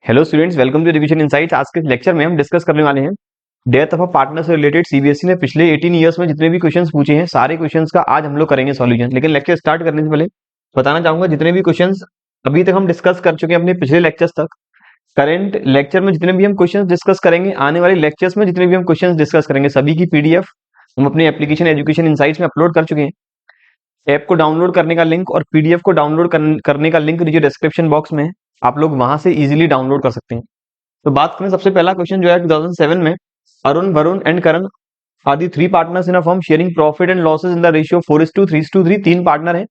Hello students, welcome to revision insights. आज के lecture में हम डिस्कस करने वाले हैं डेथ ऑफ अ पार्टनर से रिलेटेड। सीबीएसई ने पिछले 18 ईयर्स में जितने भी क्वेश्चंस पूछे हैं सारे क्वेश्चंस का आज हम लोग करेंगे सॉल्यूशन। लेकिन लेक्चर स्टार्ट करने से पहले बताना चाहूंगा, जितने भी क्वेश्चंस अभी तक हम डिस्कस कर चुके हैं अपने पिछले लेक्चर्स तक, करंट लेक्चर में जितने भी हम क्वेश्चन डिस्कस करेंगे, आने वाले लेक्चर्स में जितने भी हम क्वेश्चन डिस्कस करेंगे, सभी की पीडीएफ हम अपने एप्लीकेशन एजुकेशन इनसाइट्स में अपलोड कर चुके हैं। ऐप को डाउनलोड करने का लिंक और पीडीएफ को डाउनलोड करने का लिंक नीचे डिस्क्रिप्शन बॉक्स में है, आप लोग वहां से इजीली डाउनलोड कर सकते हैं। तो बात करें, सबसे पहला क्वेश्चन जो है 2007 में Arun, Varun and Karan are the three partners in a firm sharing profit and losses in the ratio 4:3:3। तीन पार्टनर है,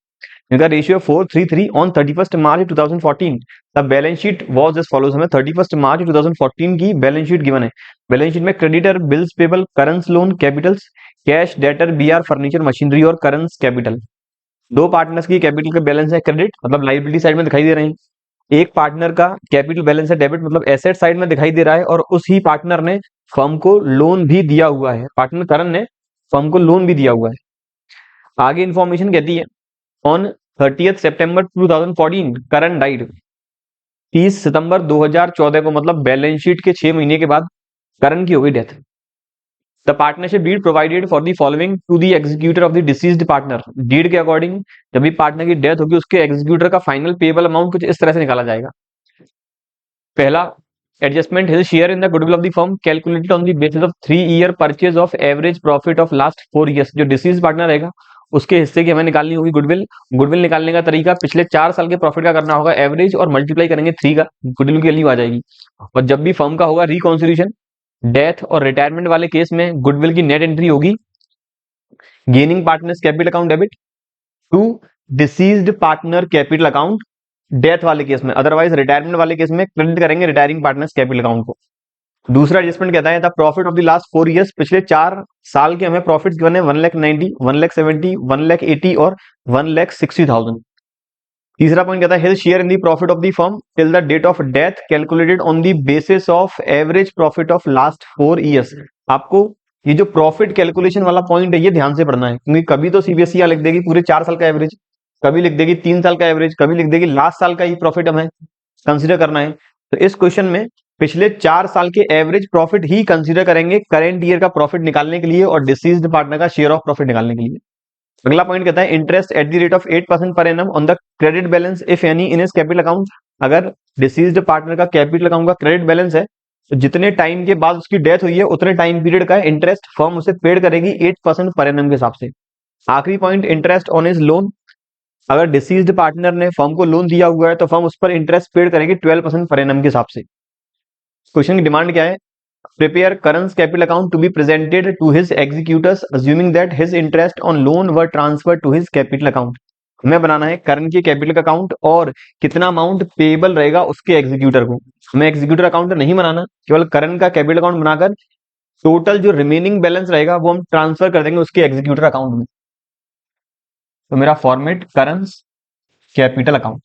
इनका ratio 4:3:3 on 31 March 2014। The balance sheet was as follows. हमें 31 मार्च 2014 की बैलेंस शीट गिवन है। बैलेंस शीट में creditor bills payable, Karan's loan, capitals, cash, debtor, BR, furniture, machinery और Karan's capital. दो partners की कैपिटल का बैलेंस है क्रेडिट, मतलब लाइबिलिटी साइड में दिखाई दे रहे हैं। एक पार्टनर का कैपिटल बैलेंस है डेबिट, मतलब एसेट साइड में दिखाई दे रहा है। और उस ही पार्टनर ने फर्म को लोन भी दिया हुआ है, पार्टनर करण ने फर्म को लोन भी दिया हुआ है। आगे इंफॉर्मेशन कहती है, ऑन 30 सितंबर 2014 करण डाइड। 30 सितंबर 2014 को, मतलब बैलेंस शीट के 6 महीने के बाद करण की हो गई death. The partnership deed provided for the following to the executor of the deceased partner. Deed के अकॉर्डिंग जब भी पार्टनर की डेथ होगी, उसके एग्जीक्यूटर का फाइनल पेबल अमाउंट कुछ इस तरह से निकाला जाएगा। पहला, adjustment his share in the goodwill of the firm calculated on the basis of 3 year purchase of average profit of last 4 years. जो डिसीज पार्टनर रहेगा उसके हिस्से की हमें निकालनी होगी गुडविल। गुडविल निकालने का तरीका पिछले 4 साल के प्रॉफिट का करना होगा, एवरेज और मल्टीप्लाई करेंगे 3 का, गुडविल की वैल्यू आ जाएगी। और जब भी फर्म का होगा रिकॉन्सिलिएशन, डेथ और रिटायरमेंट वाले केस में गुडविल की नेट एंट्री होगी gaining partners capital account debit to deceased partner capital account death वाले केस में। अदरवाइज रिटायरमेंट वाले केस में क्रेडिट करेंगे रिटायरिंग पार्टनर्स कैपिटल अकाउंट को। दूसरा एडजस्टमेंट कहता है the profit of the last 4 years. पिछले 4 साल के हमें प्रॉफिट गिवन है 1,90,000, 1,70,000, 1,80,000 और 1,60,000। तीसरा पॉइंट कहता है his share in the profit of the firm till the date of death calculated on the basis of average profit of last 4 years. आपको ये जो प्रॉफिट कैलकुलेशन वाला पॉइंट है ये ध्यान से पढ़ना है, क्योंकि कभी तो सीबीएसई लिख देगी पूरे 4 साल का एवरेज, कभी लिख देगी 3 साल का एवरेज, कभी लिख देगी लास्ट साल का ही प्रॉफिट हमें कंसीडर करना है। तो इस क्वेश्चन में पिछले 4 साल के एवरेज प्रॉफिट ही कंसीडर करेंगे करेंट ईयर का प्रॉफिट निकालने के लिए और डिसीज्ड पार्टनर का शेयर ऑफ प्रॉफिट निकालने के लिए। अगला पॉइंट कहता है interest at the rate of 8% per annum on the credit balance if any in his capital account. अगर डिसीज्ड पार्टनर का कैपिटल अकाउंट का क्रेडिट बैलेंस है तो जितने टाइम के बाद उसकी डेथ हुई है उतने टाइम पीरियड का इंटरेस्ट फर्म उसे पेड करेगी 8% पर एनम के हिसाब से। आखिरी point, interest on his loan. अगर डिसीज्ड पार्टनर ने फर्म को लोन दिया हुआ है तो फर्म उस पर इंटरेस्ट पेड करेगी 12% पर एनम के हिसाब से। क्वेश्चन की डिमांड क्या है, prepare Karan's capital account to be presented to his executors assuming that his interest on loan were transferred to his capital account. हमें बनाना है करण के कैपिटल अकाउंट और कितना अमाउंट पेबल रहेगा उसके एग्जीक्यूटर को। हमें एग्जीक्यूटर अकाउंट नहीं बनाना, केवल करण का कैपिटल अकाउंट बनाकर टोटल जो रिमेनिंग बैलेंस रहेगा वो हम ट्रांसफर कर देंगे उसके एग्जीक्यूटर अकाउंट में। तो मेरा format करंस capital account,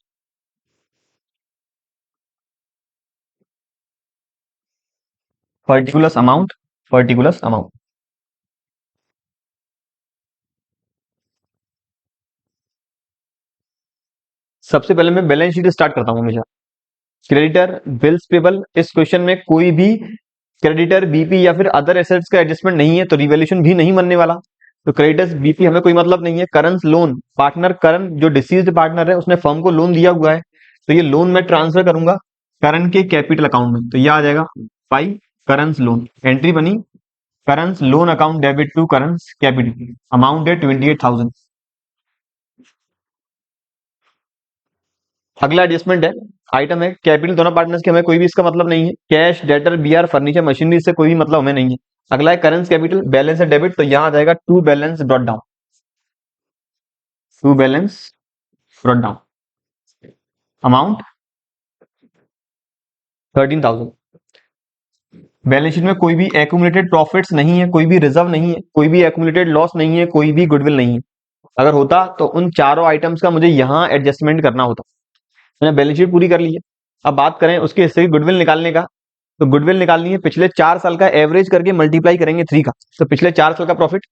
particular amount, particular amount. सबसे पहले मैं बैलेंस शीट स्टार्ट करता हूं हमेशा। क्रेडिटर बिल्स पेबल, इस क्वेश्चन में कोई भी क्रेडिटर बीपी या फिर अदर एसेट्स का एडजस्टमेंट नहीं है तो रिवैल्यूएशन भी नहीं बनने वाला, तो क्रेडिटर्स बीपी हमें कोई मतलब नहीं है। करंस लोन, पार्टनर करण जो डिसीज्ड पार्टनर है उसने फर्म को लोन दिया हुआ है तो ये लोन मैं ट्रांसफर करूंगा करण के कैपिटल अकाउंट में, तो ये आ जाएगा बाई करंस लोन। एंट्री बनी Karan's loan account debit to Karan's capital, amount है 28,000। अगला एडजस्टमेंट है, आइटम है कैपिटल, दोनों पार्टनर्स के हमें कोई भी इसका मतलब नहीं है। Cash, debtor, BR, furniture, machinery से कोई भी मतलब हमें नहीं है। अगला है करेंस कैपिटल, बैलेंस है डेबिट, तो यहां आ जाएगा to balance brought down, to balance brought down, amount 13,000। Balance sheet में कोई भी एक्यूमुलेटेड प्रॉफिट्स नहीं है, कोई भी रिजर्व नहीं है, कोई भी एक्यूमुलेटेड लॉस नहीं है, कोई भी गुडविल नहीं है। अगर होता तो उन चारों आइटम्स का मुझे यहां एडजस्टमेंट करना होता। मैंने बैलेंस शीट पूरी कर ली है। अब बात करें उसके हिस्से की गुडविल निकालने का, तो गुडविल निकालनी है पिछले 4 साल का एवरेज करके मल्टीप्लाई करेंगे 3 का। तो पिछले 4 साल का प्रॉफिट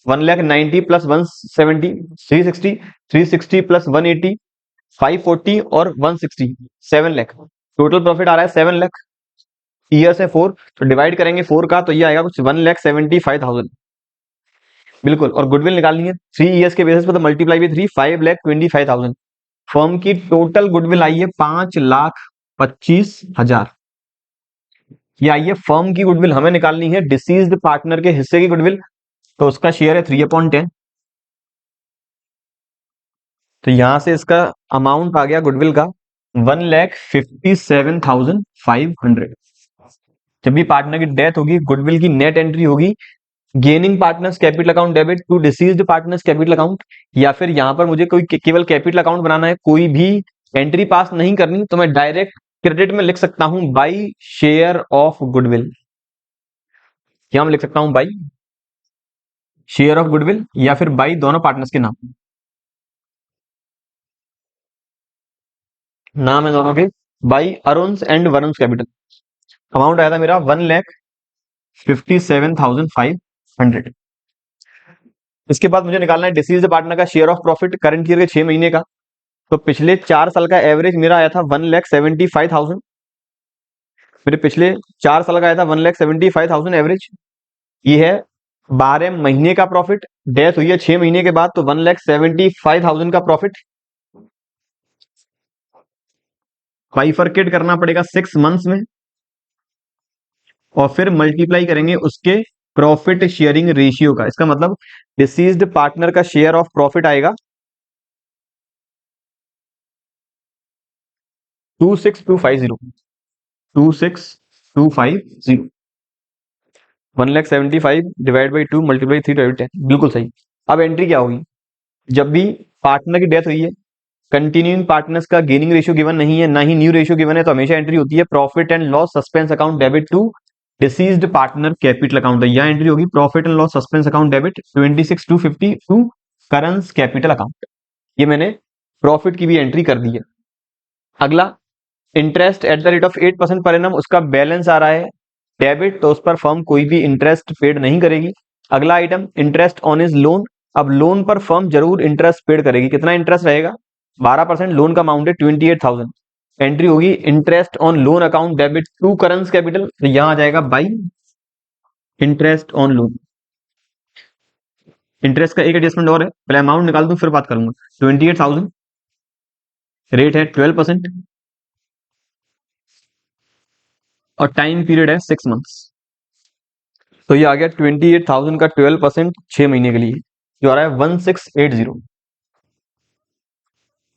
1,90,000 प्लस 170 360, 360 प्लस 180 540 और 160 7 लाख। टोटल प्रॉफिट आ रहा है 7 लाख, ईयर्स है 4, तो डिवाइड करेंगे 4 का तो ये आएगा कुछ 1,75,000, बिल्कुल। और गुडविल निकालनी है 3 ईयर्स के बेसिस पर, तो मल्टीप्लाई बाई 3, 5,25,000। फर्म की टोटल गुडविल आई है 5,25,000। ये आई है फर्म की गुडविल। हमें निकालनी है डिसीज्ड पार्टनर के हिस्से की गुडविल, तो उसका शेयर है 3/10। तो यहां से इसका अमाउंट आ गया गुडविल का 1,57,500। जब भी पार्टनर की डेथ होगी, गुडविल की नेट एंट्री होगी gaining partners capital account debit to deceased partners capital account, या फिर यहां पर मुझे कोई केवल कैपिटल अकाउंट बनाना है, कोई भी एंट्री पास नहीं करनी, तो मैं डायरेक्ट क्रेडिट में लिख सकता हूं बाई शेयर ऑफ गुडविल। क्या मैं लिख सकता हूं बाई शेयर ऑफ गुडविल, या फिर बाई दोनों पार्टनर्स के नाम, नाम है दोनों के, बाई अरुण्स एंड वरुण्स कैपिटल। अमाउंट आया था मेरा 1,57,500। इसके बाद मुझे निकालना है डिसीज पार्टनर का share of profit current year के 6 महीने का। तो पिछले 4 साल का एवरेज मेरा आया था 1,75,000। मेरे पिछले 4 साल का आया था 1,75,000 एवरेज। ये है 12 महीने का प्रॉफिट, डेथ हुई है 6 महीने के बाद, तो 1,75,000 का प्रॉफिट बाइफरकेट करना पड़ेगा 6 मंथ्स में, और फिर मल्टीप्लाई करेंगे उसके प्रॉफिट शेयरिंग रेशियो का। इसका मतलब डिसीज्ड पार्टनर का शेयर ऑफ प्रॉफिट आएगा 26,250, 26,250, 1,75,000 डिवाइड बाई 2 मल्टीप्लाई 3/10, बिल्कुल सही। अब एंट्री क्या होगी, जब भी पार्टनर की डेथ हुई है, कंटिन्यूइंग पार्टनर्स का गेनिंग रेशियो गिवन नहीं है, ना ही न्यू रेशियो गिवन है, तो हमेशा एंट्री होती है profit and loss suspense account debit to deceased partner capital account. यहाँ एंट्री होगी profit and loss suspense account debit 26,250 to Karan's capital account. ये मैंने प्रॉफिट की भी एंट्री कर दी है। अगला interest at the rate of 8% per annum, उसका बैलेंस आ रहा है डेबिट, तो उस पर फर्म कोई भी इंटरेस्ट पेड नहीं करेगी। अगला item interest on is loan, अब लोन पर फर्म जरूर इंटरेस्ट पेड करेगी। कितना इंटरेस्ट रहेगा, 12%। लोन का अमाउंट है 28,000। एंट्री होगी interest on loan account debit to Karan's capital, तो यहां आ जाएगा by interest on loan. Interest का एक एडजस्टमेंट और है, पहले अमाउंट निकाल दूं फिर बात करूंगा। 28,000, रेट है 12%, और टाइम पीरियड है 6 मंथ्स। तो ये आ गया 28,000 का 12% 6 महीने के लिए, जो आ रहा है 1680।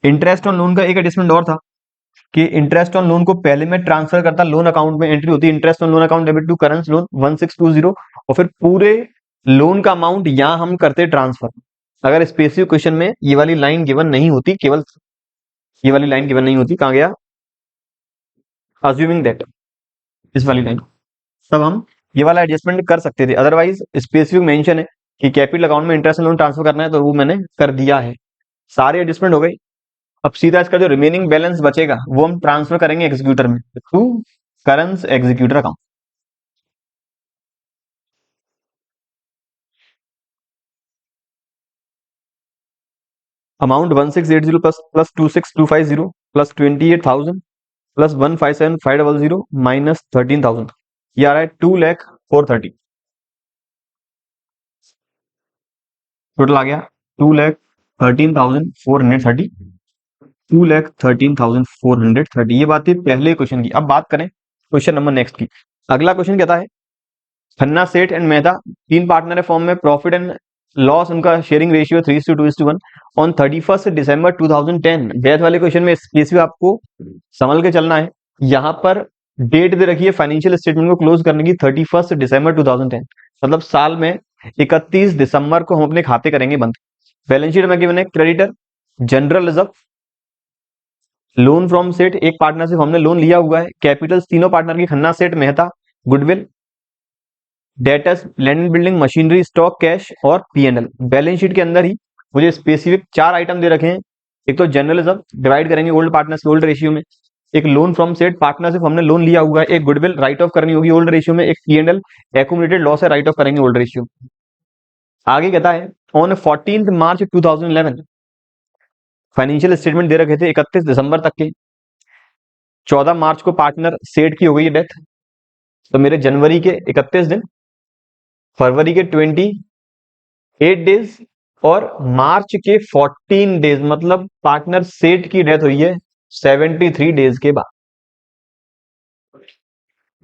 इंटरेस्ट ऑन लोन का एक एडजस्टमेंट और था कि इंटरेस्ट ऑन लोन को पहले मैं ट्रांसफर करता लोन अकाउंट में, एंट्री होती है interest on loan account debit to current loan 1620, और फिर पूरे लोन का अमाउंट यहां हम करते ट्रांसफर। अगर स्पेसिफिक क्वेश्चन में ये वाली लाइन गिवन नहीं होती, केवल ये वाली लाइन गिवन नहीं होती, कहां गया अज्यूमिंग दैट, इस वाली लाइन, तब हम ये वाला एडजस्टमेंट कर सकते थे। अदरवाइज स्पेसिफिक मेंशन है कि कैपिटल अकाउंट में इंटरेस्ट लोन ट्रांसफर करना है, तो वो मैंने कर दिया है। सारे एडजस्टमेंट हो गए। अब सीधा इसका जो रिमेनिंग बैलेंस बचेगा वो हम ट्रांसफर करेंगे एग्जीक्यूटर में to Karan's executor account. Amount 1680 plus 26,250 plus 28,000 plus 157,500 minus 13,000, ये आ रहा है 2,04,30। टोटल आ गया 2,13,430, 2,13,430। ये बात थी पहले क्वेश्चन की। अब बात करें क्वेश्चन नंबर नेक्स्ट की। अगला क्वेश्चन कहता है खन्ना सेठ एंड मेहता तीन पार्टनर है फॉर्म में, प्रॉफिट एंड लॉस उनका sharing ratio 3:2:1 on 31 December 2010। Death वाले क्वेश्चन में स्पेसिफिक आपको संभल के चलना है। यहां पर डेट दे रखी है फाइनेंशियल स्टेटमेंट को क्लोज करने की 31 दिसंबर 2010, मतलब साल में 31 दिसंबर को हम अपने खाते करेंगे बंद। बैलेंस शीट में गिवन है creditor general reserve, loan from सेठ एक पार्टनर से हमने लोन लिया हुआ है, कैपिटल तीनों पार्टनर की खन्ना सेठ Mehta, goodwill, debtors land building machinery stock cash और पीएनएल। बैलेंस शीट के अंदर ही मुझे स्पेसिफिक 4 आइटम दे रखे हैं। एक तो जनरल रिजर्व डिवाइड करेंगे ओल्ड पार्टनर्स ओल्ड रेशियो में, एक लोन फ्रॉम सेट पार्टनरशिप हमने लोन लिया हुआ है, एक गुडविल राइट ऑफ करनी होगी ओल्ड रेशियो में, एक पीएनएल एक्यूमुलेटेड लॉस है राइट ऑफ करेंगे ओल्ड रेशियो। आगे कहता है ऑन 14 मार्च 2011 फाइनेंशियल स्टेटमेंट दे रखे थे 31 दिसंबर तक के, 14 मार्च को पार्टनर सेठ की हो गई है डेथ, तो मेरे जनवरी के 31 दिन, फरवरी के 28 डेज और मार्च के 14 डेज, मतलब पार्टनर सेठ की डेथ हुई है 73 डेज के बाद।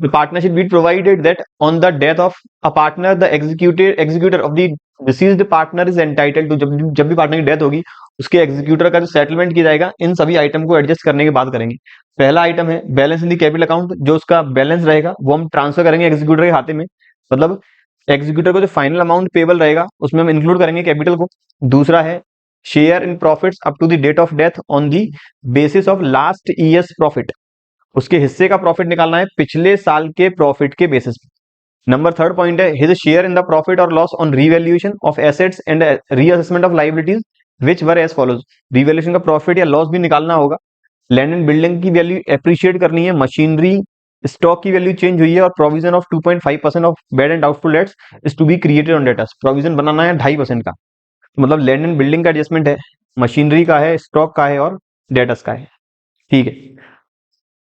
The partnership be provided that on the death of a partner, the executor of the deceased partner is entitled to, जब भी पार्टनर की डेथ होगी उसके एग्जीक्यूटर का जो सेटलमेंट किया जाएगा, इन सभी आइटम को एडजस्ट करने के बाद करेंगे। पहला आइटम है balance in the capital account, जो उसका बैलेंस रहेगा वो हम ट्रांसफर करेंगे एग्जीक्यूटर के खाते में, मतलब एग्जीक्यूटर को जो फाइनल अमाउंट पेबल रहेगा उसमें हम इंक्लूड करेंगे कैपिटल को। दूसरा है share in profits up to the date of death on the basis of last years profit, उसके हिस्से का प्रॉफिट निकालना है पिछले साल के प्रॉफिट के बेसिस पे। नंबर थर्ड पॉइंट है his share in the profit और loss on revaluation of assets and reassessment of liabilities which were as follows. Revaluation का प्रॉफिट या लॉस भी निकालना होगा। लैंड एंड बिल्डिंग की वैल्यू एप्रिशिएट करनी है, मशीनरी स्टॉक की वैल्यू चेंज हुई है और provision of 2.5% of bad and doubtful debts is to be created on debtors, provision बनाना है 2.5% का। मतलब लैंड एंड बिल्डिंग का एडजस्टमेंट है, मशीनरी का है, स्टॉक का है और डेटर्स का है। ठीक है,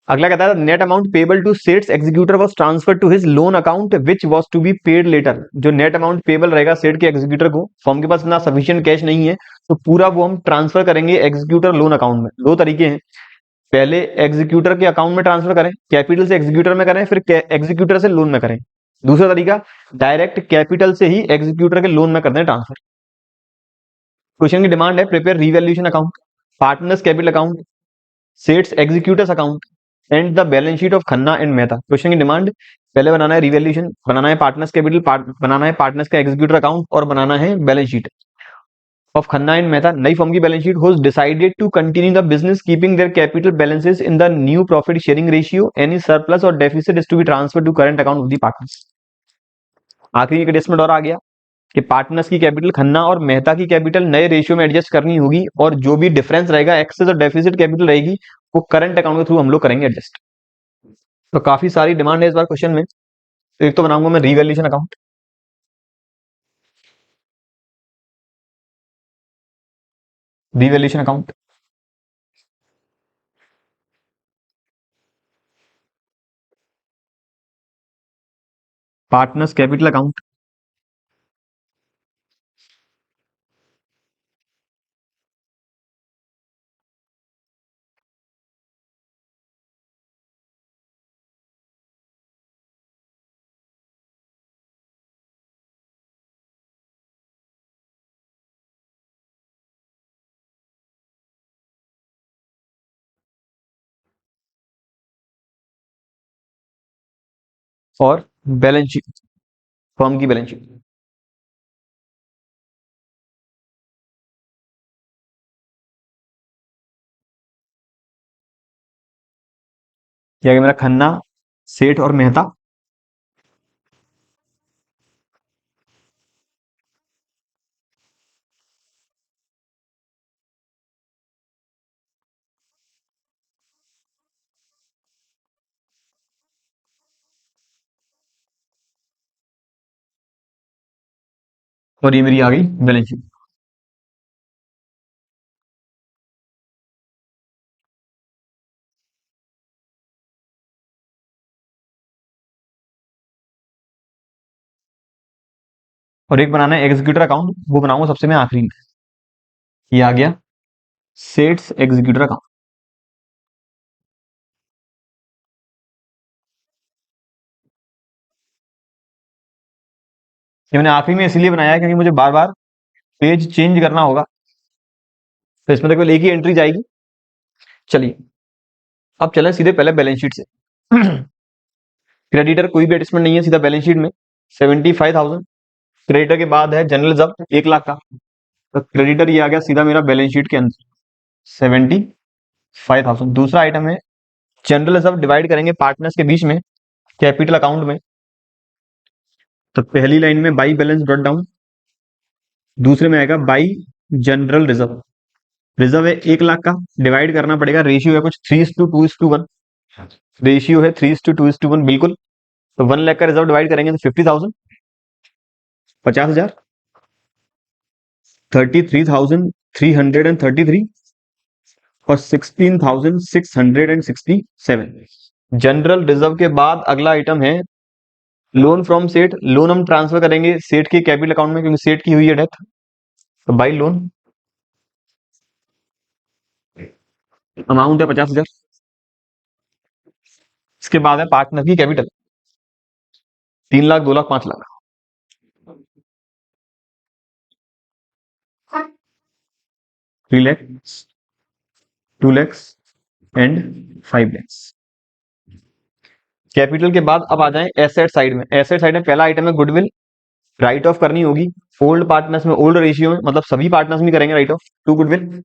अगला कहता है net amount payable to Seth's executor was transfer to his loan account which was to be paid later. जो नेट अमाउंट पेबल रहेगा सेट के एग्जीक्यूटर को, फॉर्म के पास इतना सफिशिएंट कैश नहीं है तो पूरा वो हम ट्रांसफर करेंगे एग्जीक्यूटर लोन अकाउंट में। दो तरीके हैं, पहले एग्जीक्यूटर के अकाउंट में ट्रांसफर करें, कैपिटल से एग्जीक्यूटर में करें, फिर एग्जीक्यूटर से लोन में करें। दूसरा तरीका डायरेक्ट कैपिटल से ही एग्जीक्यूटर के लोन में कर दें ट्रांसफर। क्वेश्चन की डिमांड है prepare revaluation account, partners capital account, sets executors account and the balance sheet of Khanna and Mehta. Question की डिमांड पहले बनाना है रिवैल्यूएशन, बनाना है पार्टनर्स कैपिटल, बनाना है पार्टनर्स का एग्जीक्यूटर अकाउंट और बनाना है balance sheet of Khanna and Mehta. नई फॉर्म की balance sheet who's decided to continue the business keeping their capital balances in the new profit sharing ratio, any surplus और deficit is to be transfer to current account of the partners. आखिरी एक adjustment और आ गया कि partners की capital Khanna और मेहता की capital नए रेशियो में एडजस्ट करनी होगी और जो भी डिफरेंस रहेगा एक्सेस और डेफिसिट कैपिटल रहेगी वो करंट अकाउंट के थ्रू हम लोग करेंगे एडजस्ट। तो काफी सारी डिमांड है इस बार क्वेश्चन में। तो एक तो बनाऊंगा मैं revaluation account, revaluation account, partners capital account, और बैलेंस शीट, फर्म की बैलेंस शीट। ये आ गया मेरा खन्ना, सेठ और मेहता, और ये मेरी आ गई बैलेंस शीट। और एक बनाना है एग्जीक्यूटर अकाउंट, वो बनाऊंगा सबसे मैं आखिरी में। ये आ गया सेट्स एग्जीक्यूटर अकाउंट। ये मैंने आखिरी में इसलिए बनाया है क्योंकि मुझे बार बार पेज चेंज करना होगा, तो इसमें तो केवल एक ही एंट्री जाएगी। चलिए अब चलें सीधे पहले बैलेंस शीट से। क्रेडिटर कोई भी एडजस्टमेंट नहीं है, सीधा बैलेंस शीट में 75,000। क्रेडिटर के बाद है जनरल जब्त 1 लाख का, तो क्रेडिटर ये आ गया सीधा मेरा बैलेंस शीट के अंदर 75,000। दूसरा आइटम है जनरल रिजर्व, डिवाइड करेंगे पार्टनर्स के बीच में कैपिटल अकाउंट में। तो पहली लाइन में बाई बैलेंस ब्रॉट डाउन, दूसरे में आएगा बाई जनरल रिजर्व। रिजर्व है 1 लाख का, डिवाइड करना पड़ेगा, रेशियो है कुछ 3:2:1, रेशियो है 3:2:1 बिल्कुल। तो 1 लाख का रिजर्व डिवाइड करेंगे तो 50,000, 50,000, 33,333, और 16,667। जनरल रिजर्व के बाद अगला आइटम है लोन फ्रॉम सेठ। लोन हम ट्रांसफर करेंगे सेठ के कैपिटल अकाउंट में, क्योंकि सेठ की हुई है डेथ, तो बाई लोन अमाउंट है 50,000। इसके बाद है पार्टनर की capital 3 lakh, 2 lakh, 5 lakh. 3 lakh, 2 lakh and 5 lakh. Capital के बाद अब आ जाए एसेट साइड में। एसेट साइड में पहला आइटम है गुडविल। राइट ऑफ करनी होगी ओल्ड पार्टनर्स में, ओल्ड रेशियो में, मतलब सभी पार्टनर्स में करेंगे write off to goodwill.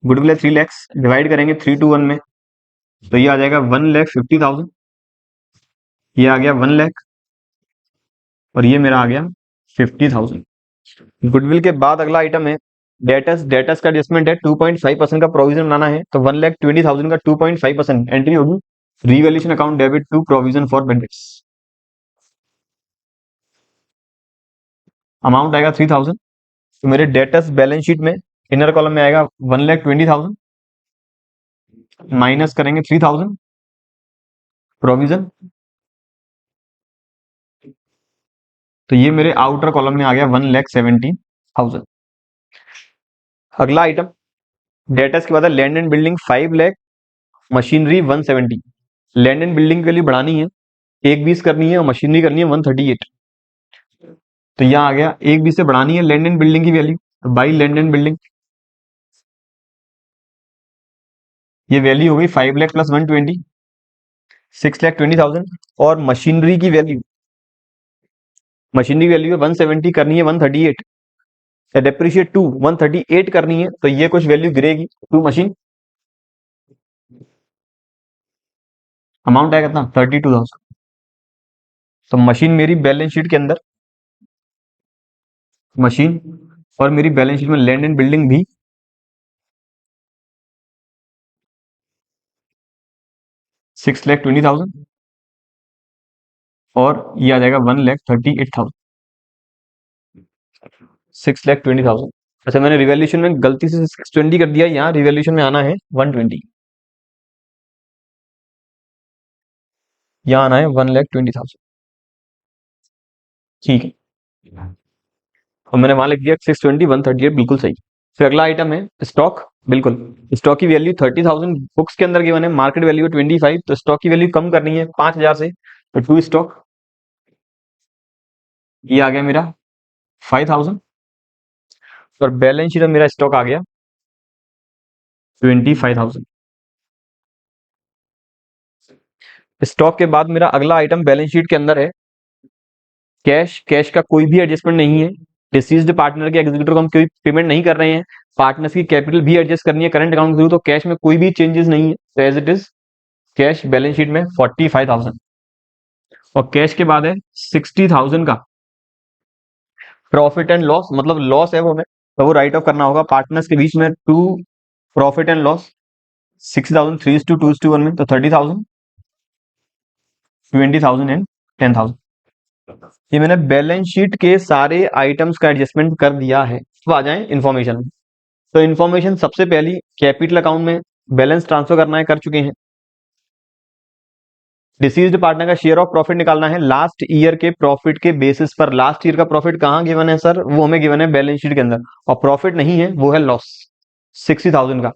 Goodwill है 3 लाख, डिवाइड करेंगे 3 to 1 में, तो ये आ जाएगा 1,50,000। ये आ गया 1 लाख और ये मेरा आ गया 50,000। गुडविल के बाद अगला आइटम है डेटस। डेटस का एडजस्टमेंट है 2.5% का प्रोविजन बनाना है, तो 1,20,000 का 2.5% एंट्री होगी revaluation account debit to provision for benefits. Amount आएगा 3,000। तो मेरे डेटस बैलेंस शीट में इनर कॉलम में आएगा 1,20,000, माइनस करेंगे 3,000 प्रोविजन, तो ये मेरे आउटर कॉलम में आ गया 1,17,000। अगला आइटम डेटस के बाद land and building 5 lakh, machinery 170। Land and building के लिए बढ़ानी है 1,20 करनी है और मशीनरी करनी है 138। तो यहाँ आ गया 1,20 से बढ़ानी है लैंड एंड बिल्डिंग की वैल्यू, तो बाई लैंड एंड बिल्डिंग ये वैल्यू हो गई 5 लाख प्लस 120, 6,20,000। और मशीनरी की वैल्यू, मशीनरी वैल्यू है 170 करनी है 138, डेप्रिशिएट टू 138 करनी है, तो ये कुछ वैल्यू गिरेगी टू मशीन। अमाउंट आएगा कितना 32,000। तो मशीन मेरी बैलेंस शीट के अंदर, मशीन और मेरी बैलेंस शीट में लैंड एंड बिल्डिंग भी 6,20,000 और ये आ जाएगा 1,38,000। 6,20,000। अच्छा मैंने रिवैल्यूएशन में गलती से 620 कर दिया, यहाँ रिवैल्यूएशन में आना है 120, यहाँ आना है 1,20,000। ठीक है, और मैंने वहां लिख दिया 620, 138 बिल्कुल सही। फिर अगला आइटम है स्टॉक। बिल्कुल, स्टॉक की वैल्यू 30,000 बुक्स के अंदर गिवन है, मार्केट वैल्यू 25, तो स्टॉक की वैल्यू कम करनी है 5,000 से, तो टू स्टॉक ये आ गया मेरा 5,000 और बैलेंस शीट में मेरा स्टॉक आ गया 25,000। स्टॉक के बाद मेरा अगला आइटम बैलेंस शीट के अंदर है कैश। कैश का कोई भी एडजस्टमेंट नहीं है, डिसीज्ड पार्टनर के एग्जीक्यूटिव को हम कोई पेमेंट नहीं कर रहे हैं, पार्टनर्स की कैपिटल भी एडजस्ट करनी है करंट अकाउंट के थ्रू, तो कैश में कोई भी चेंजेस नहीं है, तो as it is cash balance sheet में 45,000। और कैश के बाद है 60,000 का प्रॉफिट एंड लॉस, मतलब लॉस है वो हमें, तो वो राइट ऑफ करना होगा पार्टनर्स के बीच में टू प्रॉफिट एंड लॉस। 60,000 3:2:1 में, तो 30,000, 20,000 एंड 10,000। ये मैंने बैलेंस शीट के सारे आइटम्स का एडजस्टमेंट कर दिया है। अब आ जाए इन्फॉर्मेशन में। तो इन्फॉर्मेशन सबसे पहली कैपिटल अकाउंट में बैलेंस ट्रांसफर करना है, कर चुके हैं। डिसीज्ड पार्टनर का शेयर ऑफ प्रॉफिट निकालना है लास्ट ईयर के प्रॉफिट के बेसिस पर। लास्ट ईयर का प्रॉफिट कहाँ गिवन है सर, वो हमें गिवन है बैलेंस शीट के अंदर, और प्रॉफिट नहीं है वो है लॉस 60,000 का।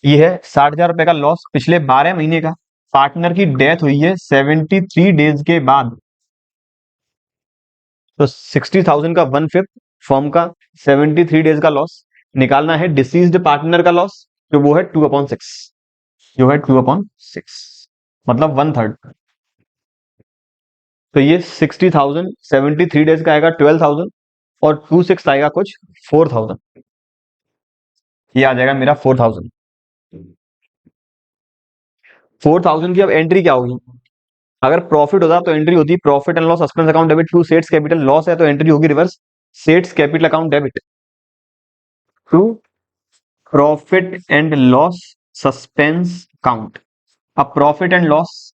ये है 60,000 रुपए का लॉस पिछले 12 महीने का। पार्टनर की डेथ हुई है 73 डेज के बाद, तो 60,000 का 1/5 फर्म का 73 डेज का लॉस निकालना है। डिसीज्ड पार्टनर का लॉस जो वो है 2/6, जो है 2/6, मतलब 1/3। तो ये 60,000 73 डेज का आएगा 12,000 और 2/6 आएगा कुछ 4,000। ये आ जाएगा मेरा 4,000। 4,000 की अब एंट्री क्या होगी, अगर प्रॉफिट होता तो एंट्री होती profit and loss suspense account debit to Seth's capital. Loss है तो एंट्री होगी reverse Seth's capital account debit to profit and loss suspense account. अब profit and loss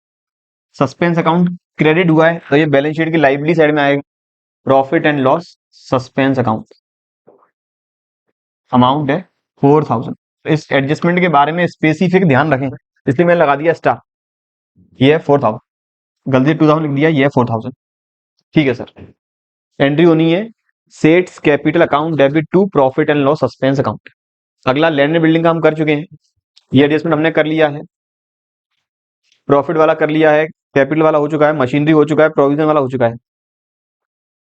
suspense account credit हुआ है, तो ये बैलेंस शीट की लाइबिलिटी साइड में आएगा profit and loss suspense account. Amount है 4,000। इस एडजस्टमेंट के बारे में स्पेसिफिक ध्यान रखें, इसलिए मैंने लगा दिया स्टार। ये है 4000, गलती 2000 लिख दिया, ये है 4000। ठीक है सर। एंट्री होनी है Seth's capital account debit to profit and loss suspense account. अगला लैंड एंड बिल्डिंग का हम कर चुके हैं, ये एडजस्टमेंट हमने कर लिया है। प्रॉफिट वाला कर लिया है, कैपिटल वाला हो चुका है, मशीनरी हो चुका है, प्रोविजन वाला हो चुका है,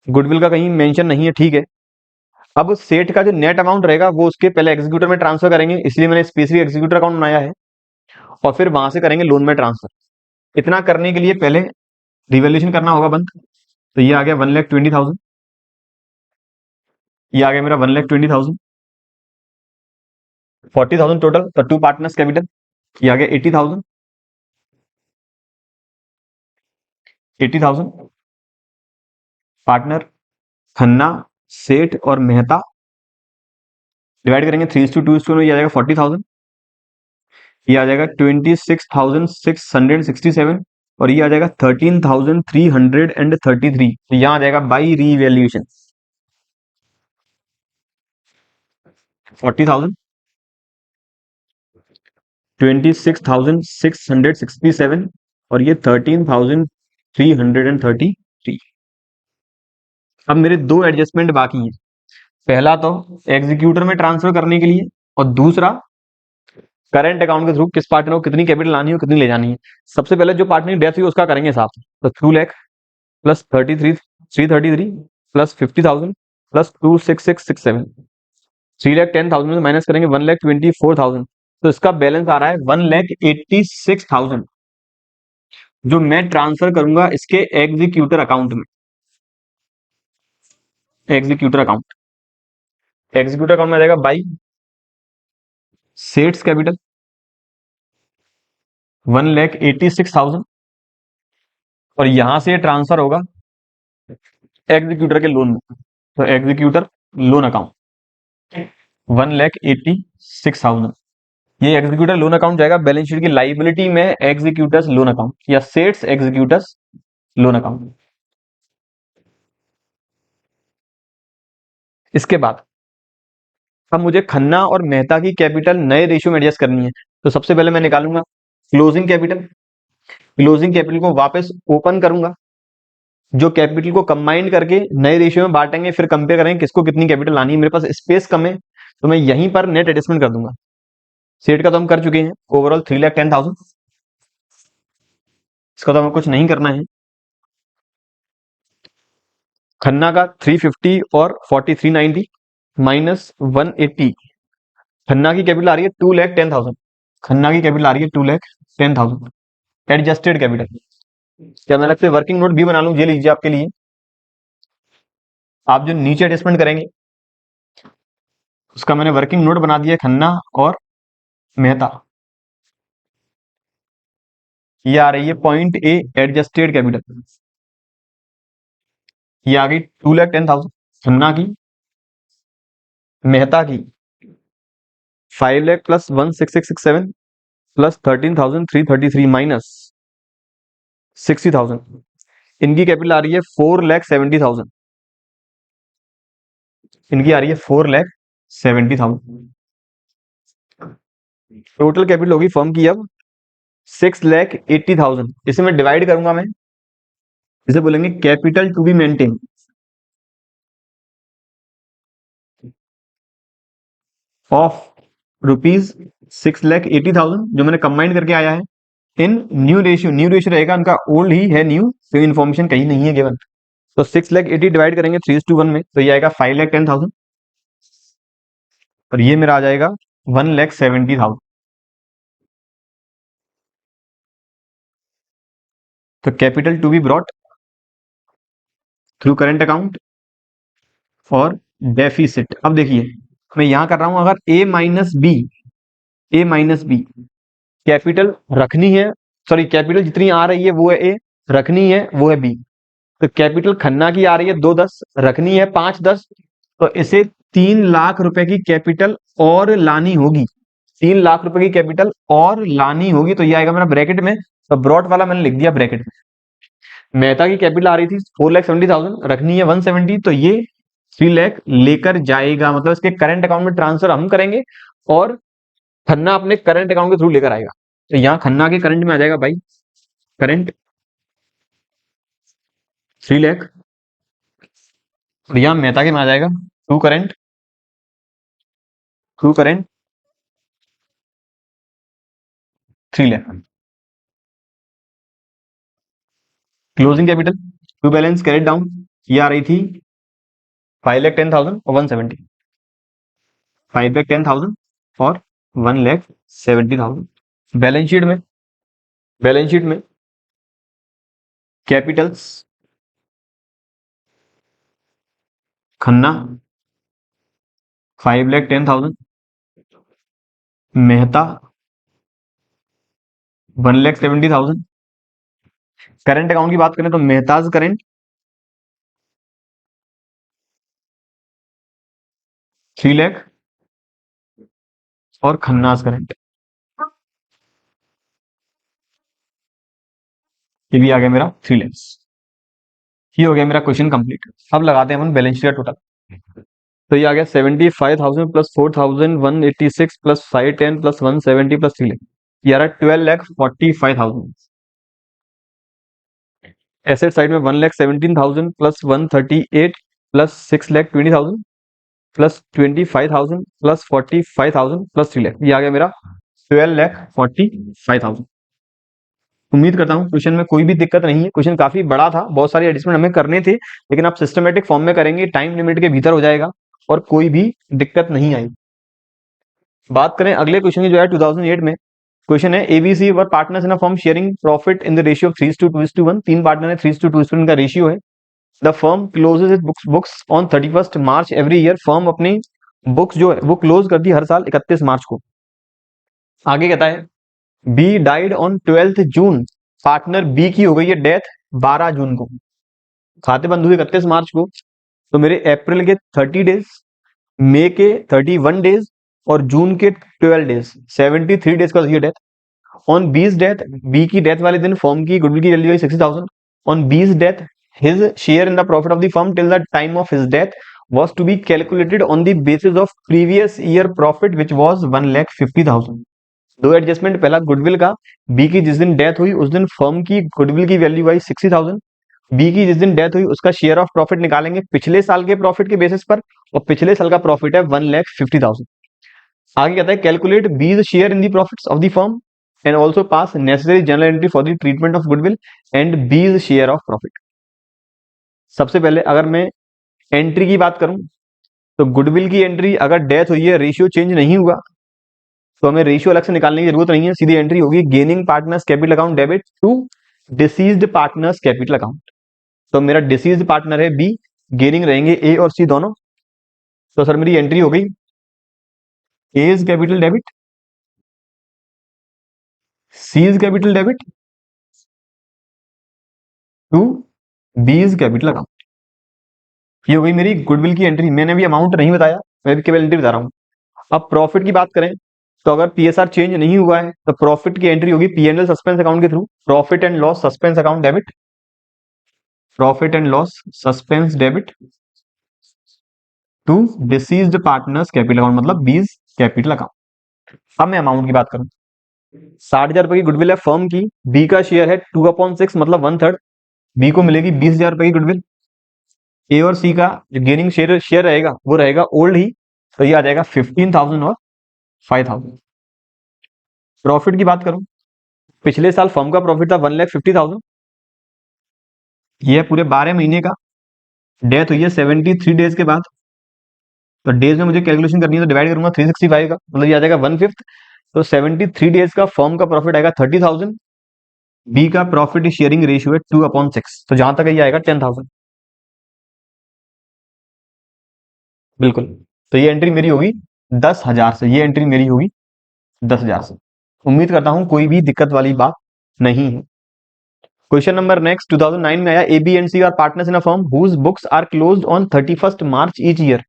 गुडविल का कहीं मेंशन नहीं है। ठीक है। अब सेट का जो नेट अमाउंट रहेगा वो उसके पहले एग्जीक्यूटर में ट्रांसफर करेंगे, इसलिए मैंने स्पेसिफिक एग्जीक्यूटर अकाउंट बनाया है, और फिर वहां से करेंगे लोन में ट्रांसफर। इतना करने के लिए पहले रिवैल्यूएशन करना होगा बंद। तो ये आ गया 1,20,000, ये आ गया मेरा 1,20,000, 40,000 टोटल तो टू पार्टनर्स कैपिटल, ये आ गया 80,000, 80,000 पार्टनर खन्ना, सेठ और मेहता, डिवाइड करेंगे 3:2, ये आ जाएगा 40,000, ये आ जाएगा 26,667, और ये आ जाएगा 13,333। तो यहाँ आ जाएगा बाई रीवैल्यूएशन 40,000, 26,667, और ये 13,333। अब मेरे दो एडजस्टमेंट बाकी हैं, पहला तो एग्जीक्यूटर में ट्रांसफर करने के लिए, और दूसरा करंट अकाउंट के थ्रू किस पार्टनर को कितनी कैपिटल लानी है, कितनी ले जानी है। सबसे पहले जो पार्टनर की डेथ हुई उसका करेंगे हिसाब। तो 2 लाख प्लस 333 प्लस 50,000 प्लस 26667, 3,10,000 में माइनस करेंगे 1,24,000। तो इसका बैलेंस आ रहा है 1,86,000, जो मैं ट्रांसफर करूंगा इसके एग्जीक्यूटर अकाउंट में। एग्जीक्यूटर अकाउंट, एग्जीक्यूटर अकाउंट में आ जाएगा बाई सेट्स कैपिटल 1,86,000, और यहां से ट्रांसफर होगा एग्जीक्यूटर के लोन में। तो एग्जीक्यूटर लोन अकाउंट 1,86,000, ये एग्जीक्यूटर लोन अकाउंट जाएगा बैलेंस शीट की लाइबिलिटी में, एग्जीक्यूटर्स लोन अकाउंट या सेट्स एग्जीक्यूटर्स लोन अकाउंट। इसके बाद अब मुझे खन्ना और मेहता की कैपिटल नए रेशियो में एडजस्ट करनी है। तो सबसे पहले मैं निकालूंगा क्लोजिंग कैपिटल, क्लोजिंग कैपिटल को वापस ओपन करूंगा, जो कैपिटल को कंबाइन करके नए रेशियो में बांटेंगे, फिर कंपेयर करेंगे किसको कितनी कैपिटल लानी है। मेरे पास स्पेस कम है तो मैं यहीं पर नेट एडजस्टमेंट कर दूंगा। सेट का तो हम कर चुके हैं, ओवरऑल 3,10,000, इसका तो हमें कुछ नहीं करना है। खन्ना का 350 और 4390 माइनस 180, खन्ना की कैपिटल आ रही है 2,10,000, खन्ना की कैपिटल आ रही है 2,10,000 एडजस्टेड कैपिटल। क्या मैं अलग से वर्किंग नोट भी बना लूं, ये लीजिए आपके लिए। आप जो नीचे एडजस्टमेंट करेंगे उसका मैंने वर्किंग नोट बना दिया खन्ना और मेहता। ये आ रही है पॉइंट ए एडजस्टेड कैपिटल, ये आ गई 2,10,000 खन्ना की, मेहता की 5 लाख प्लस 16667 प्लस 13,333 माइनस 60,000, इनकी कैपिटल आ रही है 4,70,000, इनकी आ रही है 4,70,000। टोटल कैपिटल होगी फर्म की अब 6,80,000। इसे मैं डिवाइड करूंगा, मैं इसे बोलेंगे capital to be maintain of rupees 6,80,000, जो मैंने कंबाइन करके आया है in new ratio. New ratio रहेगा उनका, ओल्ड ही है न्यू, तो इन्फॉर्मेशन कहीं नहीं है गिवन। तो 6,80 डिवाइड करेंगे 3:1 में, तो ये आएगा 5,10,000, और ये मेरा आ जाएगा 1,70,000। तो capital to be brought through current account और डेफिसिट। अब देखिए मैं यहां कर रहा हूं, अगर ए माइनस बी कैपिटल रखनी है, सॉरी कैपिटल जितनी आ रही है वो है ए, रखनी है वो है बी। तो कैपिटल खन्ना की आ रही है 210, रखनी है 510, तो इसे 3 लाख रुपए की कैपिटल और लानी होगी, 3 लाख रुपए की कैपिटल और लानी होगी। तो ये आएगा मेरा ब्रैकेट में, तो ब्रॉट वाला मैंने लिख दिया ब्रैकेट में। मेहता की कैपिटल आ रही थी 4,70,000, रखनी है 170, तो ये 3 लाख लेकर जाएगा, मतलब इसके करंट अकाउंट में ट्रांसफर हम करेंगे और खन्ना अपने करंट अकाउंट के थ्रू लेकर आएगा, तो यहाँ खन्ना के करंट में आ जाएगा भाई करंट 3 लाख, और यहाँ मेहता के में आ जाएगा to current 3 lakh. Closing capital to balance carried down, ये आ रही थी 5,10,000 और 170, 5,10,000 और 1,70,000। बैलेंस शीट में Capitals Khanna 5,10,000, Mehta 1,70,000। Current account की बात करें तो मेहताज करंट 3 लाख और खन्नास करंट, ये भी आ गया मेरा 3 लाख। ये हो गया मेरा क्वेश्चन कंप्लीट। अब लगाते हैं अपन बैलेंस शीट टोटल। तो ये आ गया 75,000 plus 4,186 plus 510 plus 170 plus 3 lakh, ये आ रहा 12,45,000। एसेट साइड में 1,17,000 plus 138 plus 6,20,000 plus 25,000 plus 45,000 plus 3 lakh, ये आ गया मेरा 12,45,000। उम्मीद करता हूँ क्वेश्चन में कोई भी दिक्कत नहीं है। क्वेश्चन काफी बड़ा था, बहुत सारे एडजस्टमेंट हमें करने थे, लेकिन आप सिस्टमेटिक फॉर्म में करेंगे, टाइम लिमिट के भीतर हो जाएगा और कोई भी दिक्कत नहीं आई। बात करें अगले क्वेश्चन की, जो है 2008 में क्वेश्चन है, A B C were partners in a firm sharing profit in the ratio of 3:2:1। 3 partner है, 3:2:1 का रेशियो है। The firm closes its books on 31st March every year. Firm अपनी बुक्स जो है वो क्लोज करती है हर साल 31 मार्च को। आगे कहता है B died on 12th June. Partner B की हो गई है डेथ 12 जून को, खाते बंद हुए 31 मार्च को, तो मेरे अप्रैल के 30 डेज, मई के 31 डेज और जून के 12 डेज, 73 डेज का ये डेथ। ऑन बीस डेथ, बी की डेथ वाले दिन फर्म की गुडविल की वैल्यू है 60,000। ऑन बीस death his share in the profit of the firm till the time of his death was to be calculated on the basis of previous year profit which was 1,50,000। दो adjustment, पहला goodwill का, B की जिस दिन death हुई उस दिन firm की गुडविल की वैल्यू आई 60,000। बी की जिस दिन डेथ हुई उसका शेयर ऑफ प्रॉफिट निकालेंगे पिछले साल के प्रॉफिट के बेसिस पर, और पिछले साल का प्रॉफिट है 1,50,000। आगे कहता है कैलकुलेट बीज share in the profits of the firm and also pass necessary general entry for the treatment of goodwill and बीज शेयर ऑफ प्रॉफिट। सबसे पहले अगर मैं एंट्री की बात करूं तो गुडविल की एंट्री, अगर डेथ हुई है, रेशियो चेंज नहीं हुआ, तो हमें रेशियो अलग से निकालने की जरूरत नहीं है, सीधी एंट्री होगी gaining partners capital account debit to deceased partners capital account. तो मेरा डिसीज्ड पार्टनर है बी, गेनिंग रहेंगे ए और सी दोनों। तो सर मेरी एंट्री हो गई A's capital debit, C's capital debit to B's capital account. ये हो गई मेरी गुडविल की एंट्री। मैंने भी अमाउंट नहीं बताया, मैं भी केवल एंट्री बता रहा हूं। अब प्रॉफिट की बात करें तो अगर पीएसआर चेंज नहीं हुआ है तो प्रॉफिट की एंट्री होगी पीएनएल सस्पेंस अकाउंट के through, profit and loss suspense account debit, profit and loss suspense debit to deceased partners capital account, मतलब बीज कैपिटल अकाउंट। अब मैं अमाउंट की बात करूं, 60,000 रुपए की गुडविल है फर्म की, बी का शेयर है 2/6 मतलब 1/3, बी को मिलेगी 20,000 रुपए की गुडविल। ए और सी का जो गेनिंग शेयर रहेगा वो रहेगा ओल्ड ही, तो ये आ जाएगा 15,000 और 5,000। प्रॉफिट की बात करूं, पिछले साल फर्म का प्रॉफिट था 1,50,000, ये है पूरे 12 महीने का, डेथ हुई है 73 डेज के बाद, तो डेज में मुझे कैलकुलेशन करनी है तो डिवाइड करूंगा 365 का, मतलब ये आ जाएगा 1/5। तो 73 डेज का फर्म का प्रॉफिट आएगा 30,000, बी का प्रॉफिट शेयरिंग रेशियो है 2/6, तो जहां तक ये आएगा 10,000। बिल्कुल, तो ये एंट्री मेरी होगी 10,000 से, ये एंट्री मेरी होगी 10,000 से। उम्मीद करता हूं कोई भी दिक्कत वाली बात नहीं है। क्वेश्चन नंबर नेक्स्ट 2009 में आया, A B and C are partners in a firm whose books are closed on 31st March each year.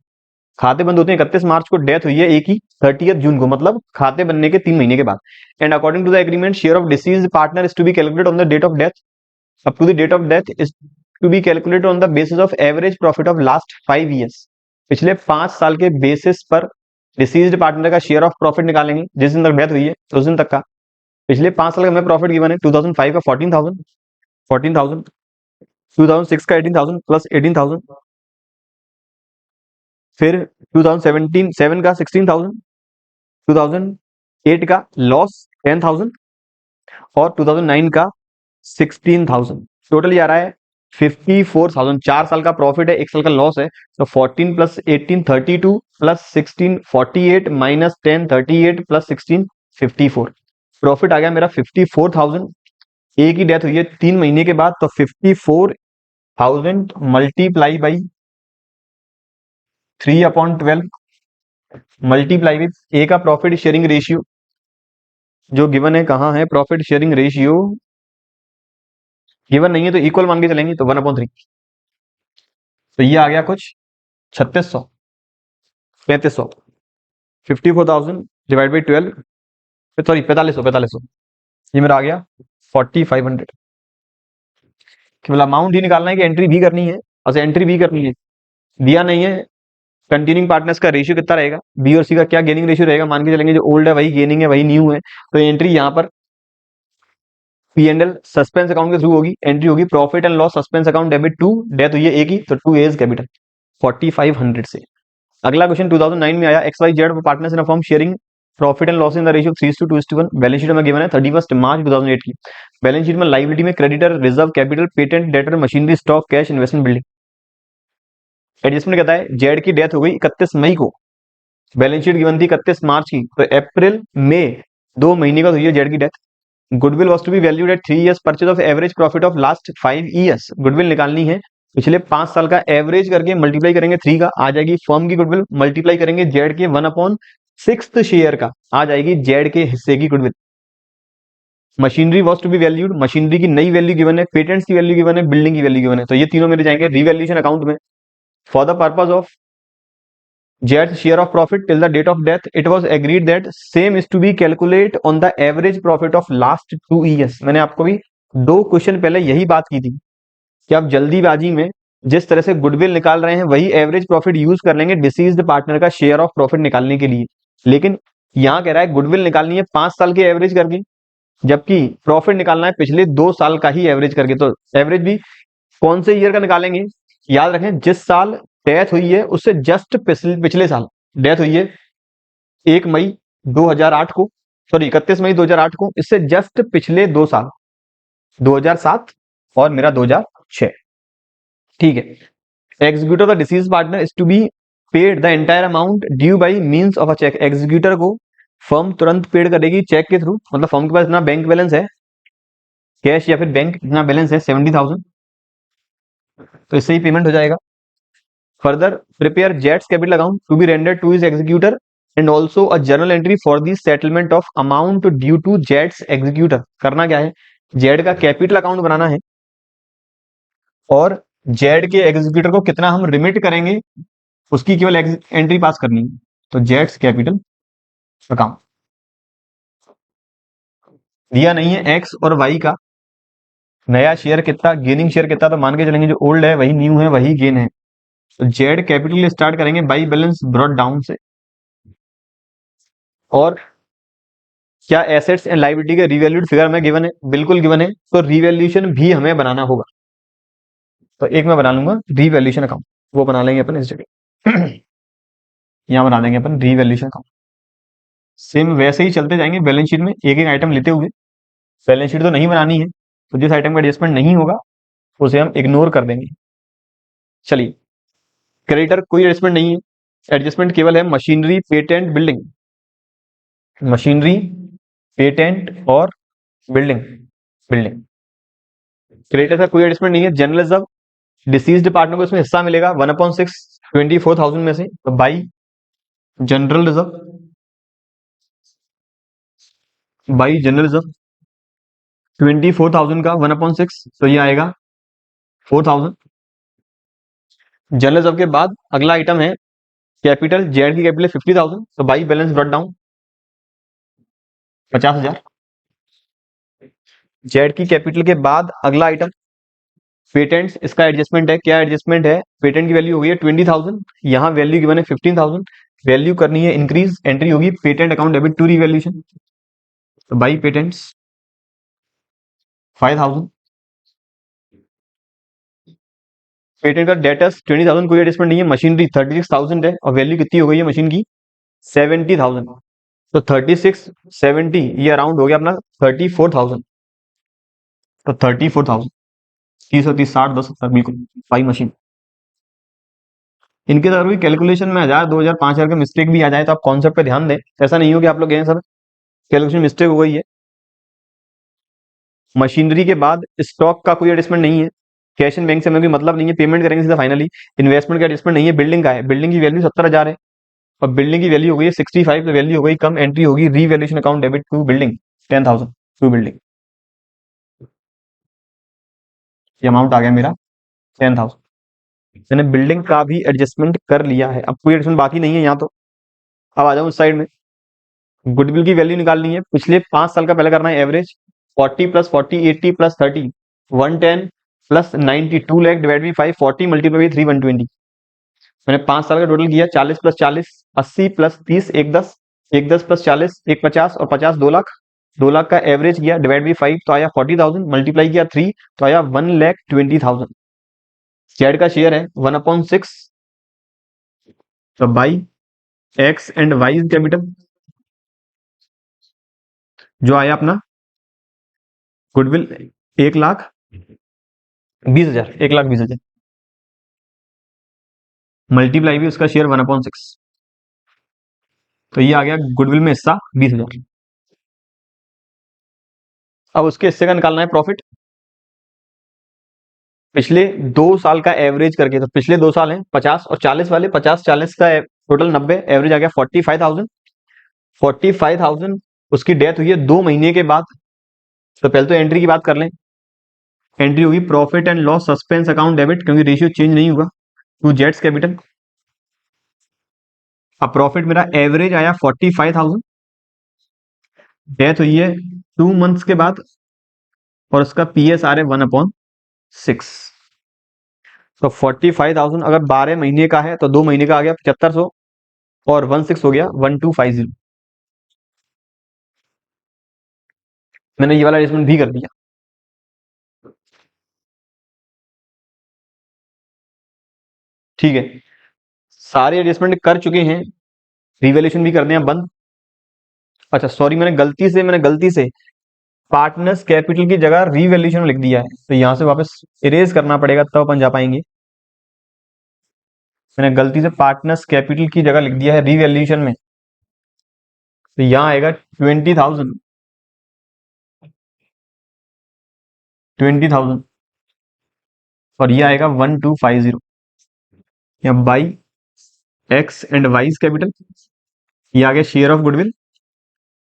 खाते बंद होते हैं 31 मार्च को, डेथ हुई है ए की 30th जून को, मतलब खाते बनने के 3 महीने के बाद। And according to the agreement share of deceased partner is to be calculated on the date of death, up to the date of death is to be calculated on the basis of average profit of last 5 years. पिछले 5 साल के basis पर deceased partner का share of profit निकालेंगे जिस दिन तक death हुई है उस दिन तक का। पिछले 5 साल का हमें प्रॉफिट गिवन है 2005 का 14,000 2006 का 18,000 प्लस 18,000, फिर 2017 7 का 16,000, 2008 का लॉस 10,000 और 2009 का 16,000। टोटल ये आ रहा है 54,000। 4 साल का प्रॉफिट है, 1 साल का लॉस है। तो 14 plus 18 32 plus 16 48 minus 10 38 plus 16 54। Profit आ गया मेरा 54,000। एक ही डेथ हुई है 3 महीने के बाद, तो 54,000 मल्टीप्लाई बाई 3/12 मल्टीप्लाई विथ ए का प्रॉफिट शेयरिंग रेशियो जो गिवन है। कहां है प्रॉफिट शेयरिंग रेशियो? गिवन नहीं है तो इक्वल मान के चलेंगे, तो 1/3। तो ये आ गया कुछ 3600 3500। 54,000 डिवाइड बाई 12, सॉरी 4500 ये मेरा आ गया 4500। केवल अमाउंट ही निकालना है कि एंट्री भी करनी है? अच्छा एंट्री भी करनी है, दिया नहीं है। कंटिन्यूइंग पार्टनर्स का रेशियो कितना रहेगा, बी और सी का क्या गेनिंग रेशियो रहेगा? मान के चलेंगे जो ओल्ड है वही गेनिंग है, वही न्यू है। तो एंट्री यहाँ पर P and L suspense account के थ्रू होगी। एंट्री होगी profit and loss suspense account debit to, death हुई है एक ही तो 2 एज कैपिटल 4500 से। अगला क्वेश्चन 2009 में आया, X Y Z partners in a firm sharing profit and loss in the ratio 3:2:1। Balance sheet में गिवन है 31 मार्च 2008 की। बैलेंस शीट में लाइबिलिटी में creditor, reserve capital, patent, debtor, machinery, stock, cash, investment, building. Adjustment कहता है Z की death हो गई 31 मई को, बैलेंस शीट गिवन थी 31 मार्च की, तो अप्रैल मई 2 महीने का हुई है जेड की death. Goodwill was to be valued at 3 years purchase of average profit of last 5 years। Goodwill निकालनी है पिछले 5 साल का एवरेज करके मल्टीप्लाई करेंगे 3 का आ जाएगी फर्म की गुडविल, मल्टीप्लाई करेंगे जेड के 1/6 शेयर का आ जाएगी जेड के हिस्से की goodwill. Machinery was to be valued, machinery की नई वैल्यू गिवन है, पेटेंट्स की वैल्यू गिवन है, बिल्डिंग की वैल्यू गिवन है, तो ये तीनों मेरे जाएंगे रिवैल्यूएशन अकाउंट में। For the purpose of Jed's share of profit till the date of death, it was agreed that same is to be calculate on the average profit of last 2 years। मैंने आपको भी 2 question पहले यही बात की थी कि आप जल्दीबाजी में जिस तरह से गुडविल निकाल रहे हैं वही एवरेज प्रॉफिट यूज कर लेंगे डिसीज्ड पार्टनर का शेयर ऑफ प्रॉफिट निकालने के लिए। लेकिन यहां कह रहा है गुडविल निकालनी है 5 साल के एवरेज करके, जबकि प्रॉफिट निकालना है पिछले 2 साल का ही एवरेज करके। तो एवरेज भी कौन से ईयर का निकालेंगे? याद रखें जिस साल डेथ हुई है उससे जस्ट पिछले साल डेथ हुई है 1 मई 2008 को, सॉरी 31 मई 2008 को, इससे जस्ट पिछले 2 साल 2007 और मेरा 2006। ठीक है। Executor the deceased partner is to be paid the entire amount due by means of a cheque. Executor को फर्म तुरंत पेड करेगी चेक के थ्रू, मतलब फर्म के पास इतना बैंक बैलेंस है, कैश या फिर बैंक इतना बैलेंस है 70,000, तो इससे ही पेमेंट हो जाएगा। Further prepare Jed's capital account to be rendered to his executor and also a journal entry for the settlement of amount due to Jed's executor. करना क्या है, जेड का कैपिटल अकाउंट बनाना है और जेड के एग्जीक्यूटर को कितना हम रिमिट करेंगे उसकी केवल एंट्री पास करनी है। तो जेट्स कैपिटल अकाउंट दिया नहीं है एक्स और वाई का नया शेयर कितना, गेनिंग शेयर कितना, तो मान के चलेंगे जो ओल्ड है वही न्यू है, वही गेन है। तो जेड कैपिटल स्टार्ट करेंगे बाई बैलेंस ब्रॉट डाउन से, और क्या एसेट्स एंड लाइबिलिटी का रिवैल्यूड फिगर में गिवन है? बिल्कुल गिवन है, तो रिवैल्यूएशन भी हमें बनाना होगा। तो एक मैं बना लूंगा रिवैल्यूएशन अकाउंट, वो बना लेंगे अपन इस जगह यहां बना देंगे अपन रिवैल्यूएशन अकाउंट। सेम वैसे ही चलते जाएंगे बैलेंस शीट में एक एक आइटम लेते हुए। बैलेंस शीट तो नहीं बनानी है, तो जिस आइटम का एडजस्टमेंट नहीं होगा उसे हम इग्नोर कर देंगे। चलिए, क्रेडिटर कोई एडजस्टमेंट नहीं है, एडजस्टमेंट केवल है machinery, patent, building. Machinery, patent और बिल्डिंग। बिल्डिंग क्रेडिटर का कोई एडजस्टमेंट नहीं है। जनरल रिजर्व डिसीज्ड पार्टनर को इसमें हिस्सा मिलेगा 1/6 24,000 में से, तो by general reserve, by general reserve 24,000 का 1/6, तो ये आएगा 4,000। जनरल रिजर्व के बाद अगला आइटम है कैपिटल, जेड की कैपिटल 50,000, तो by balance brought down 50,000। Z की कैपिटल के बाद अगला आइटम पेटेंट्स, इसका एडजस्टमेंट है। क्या एडजस्टमेंट है? पेटेंट की वैल्यू हो गई है 20,000, यहाँ वैल्यू गिवन है 15,000, वैल्यू करनी है इंक्रीज, एंट्री होगी patent account debit to revaluation, तो बाई पेटेंट्स 5000, पेटेंट का डेटस 20,000, कोई एडजस्टमेंट नहीं है, मशीनरी 36,000 है और वैल्यू कितनी हो गई है मशीन की 70,000, तो 3670 ये अराउंड हो गया अपना 34,000, तो 34,000 30 60 10 70 बिल्कुल 5 मशीन। इनके अगर कोई कैलकुलेशन में 1000 2000 5000 का मिस्टेक भी आ जाए तो आप कॉन्सेप्ट पे ध्यान दें, ऐसा नहीं हो कि आप लोग गए सब कैलकुलेशन मिस्टेक हो गई है। मशीनरी के बाद स्टॉक का कोई एडजस्टमेंट नहीं है, कैश इन बैंक से हमें कोई मतलब नहीं है, पेमेंट करेंगे सीधा फाइनली। इन्वेस्टमेंट का एडजस्टमेंट नहीं है, बिल्डिंग का है, बिल्डिंग की वैल्यू 70,000 है और बिल्डिंग की वैल्यू हो गई 65, तो वैल्यू हो गई कम, एंट्री होगी revaluation account debit to building 10,000 to building, ये अमाउंट आ गया मेरा 10,000। मैंने बिल्डिंग का भी एडजस्टमेंट कर लिया है, अब कोई एडजस्टमेंट बाकी नहीं है यहाँ तो। अब आ जाऊँ उस साइड में, गुडविल की वैल्यू निकालनी है, पिछले 5 साल का पहले करना है average, 40 plus 40 80 plus 30 110 plus 90 2 lakh divide by 5 40 multiply by 3 120। मैंने 5 साल का टोटल किया, 40 प्लस 40 80 प्लस 30 एक दस प्लस 40 एक 50 और 50 2 लाख, 2 लाख का एवरेज किया डिवाइड बाई 5 तो आया 40,000, मल्टीप्लाई किया 3 तो आया 1,20,000। जेड का शेयर है 1/6, तो by X and Y capital जो आया अपना गुडविल 1,20,000 1,20,000 मल्टीप्लाई भी उसका शेयर 1/6, तो ये आ गया गुडविल में हिस्सा 20,000। अब उसके हिस्से का निकालना है प्रॉफिट, पिछले 2 साल का एवरेज करके, तो पिछले 2 साल हैं 50 और 40 वाले, 50 40 का टोटल 90, एवरेज आ गया 45,000। 45,000 उसकी डेथ हुई है 2 महीने के बाद, तो पहले तो एंट्री की बात कर लें। एंट्री होगी profit and loss suspense account debit, क्योंकि रेशियो चेंज नहीं हुआ, टू जेट्स कैपिटल। अब प्रॉफिट मेरा एवरेज आया 45,000, डेथ हुई है 2 मंथ्स के बाद और उसका पीएस आ रहा है 1/6, तो 45,000 अगर 12 महीने का है तो 2 महीने का आ गया 7500 और 1/6 हो गया 1250। मैंने ये वाला एडजस्टमेंट भी कर दिया, ठीक है, सारे एडजस्टमेंट कर चुके हैं, रिवैल्यूएशन भी कर दिया बंद। अच्छा सॉरी, मैंने गलती से पार्टनर्स कैपिटल की जगह रिवैल्यूएशन लिख दिया है, तो यहां से वापस इरेज करना पड़ेगा तब अपन जा पाएंगे। मैंने गलती से पार्टनर्स कैपिटल की जगह लिख दिया है रिवैल्यूएशन में, तो यहां आएगा 20,000 और ये आएगा 1250, या by X and Y capital, ये आ गया शेयर ऑफ गुडविल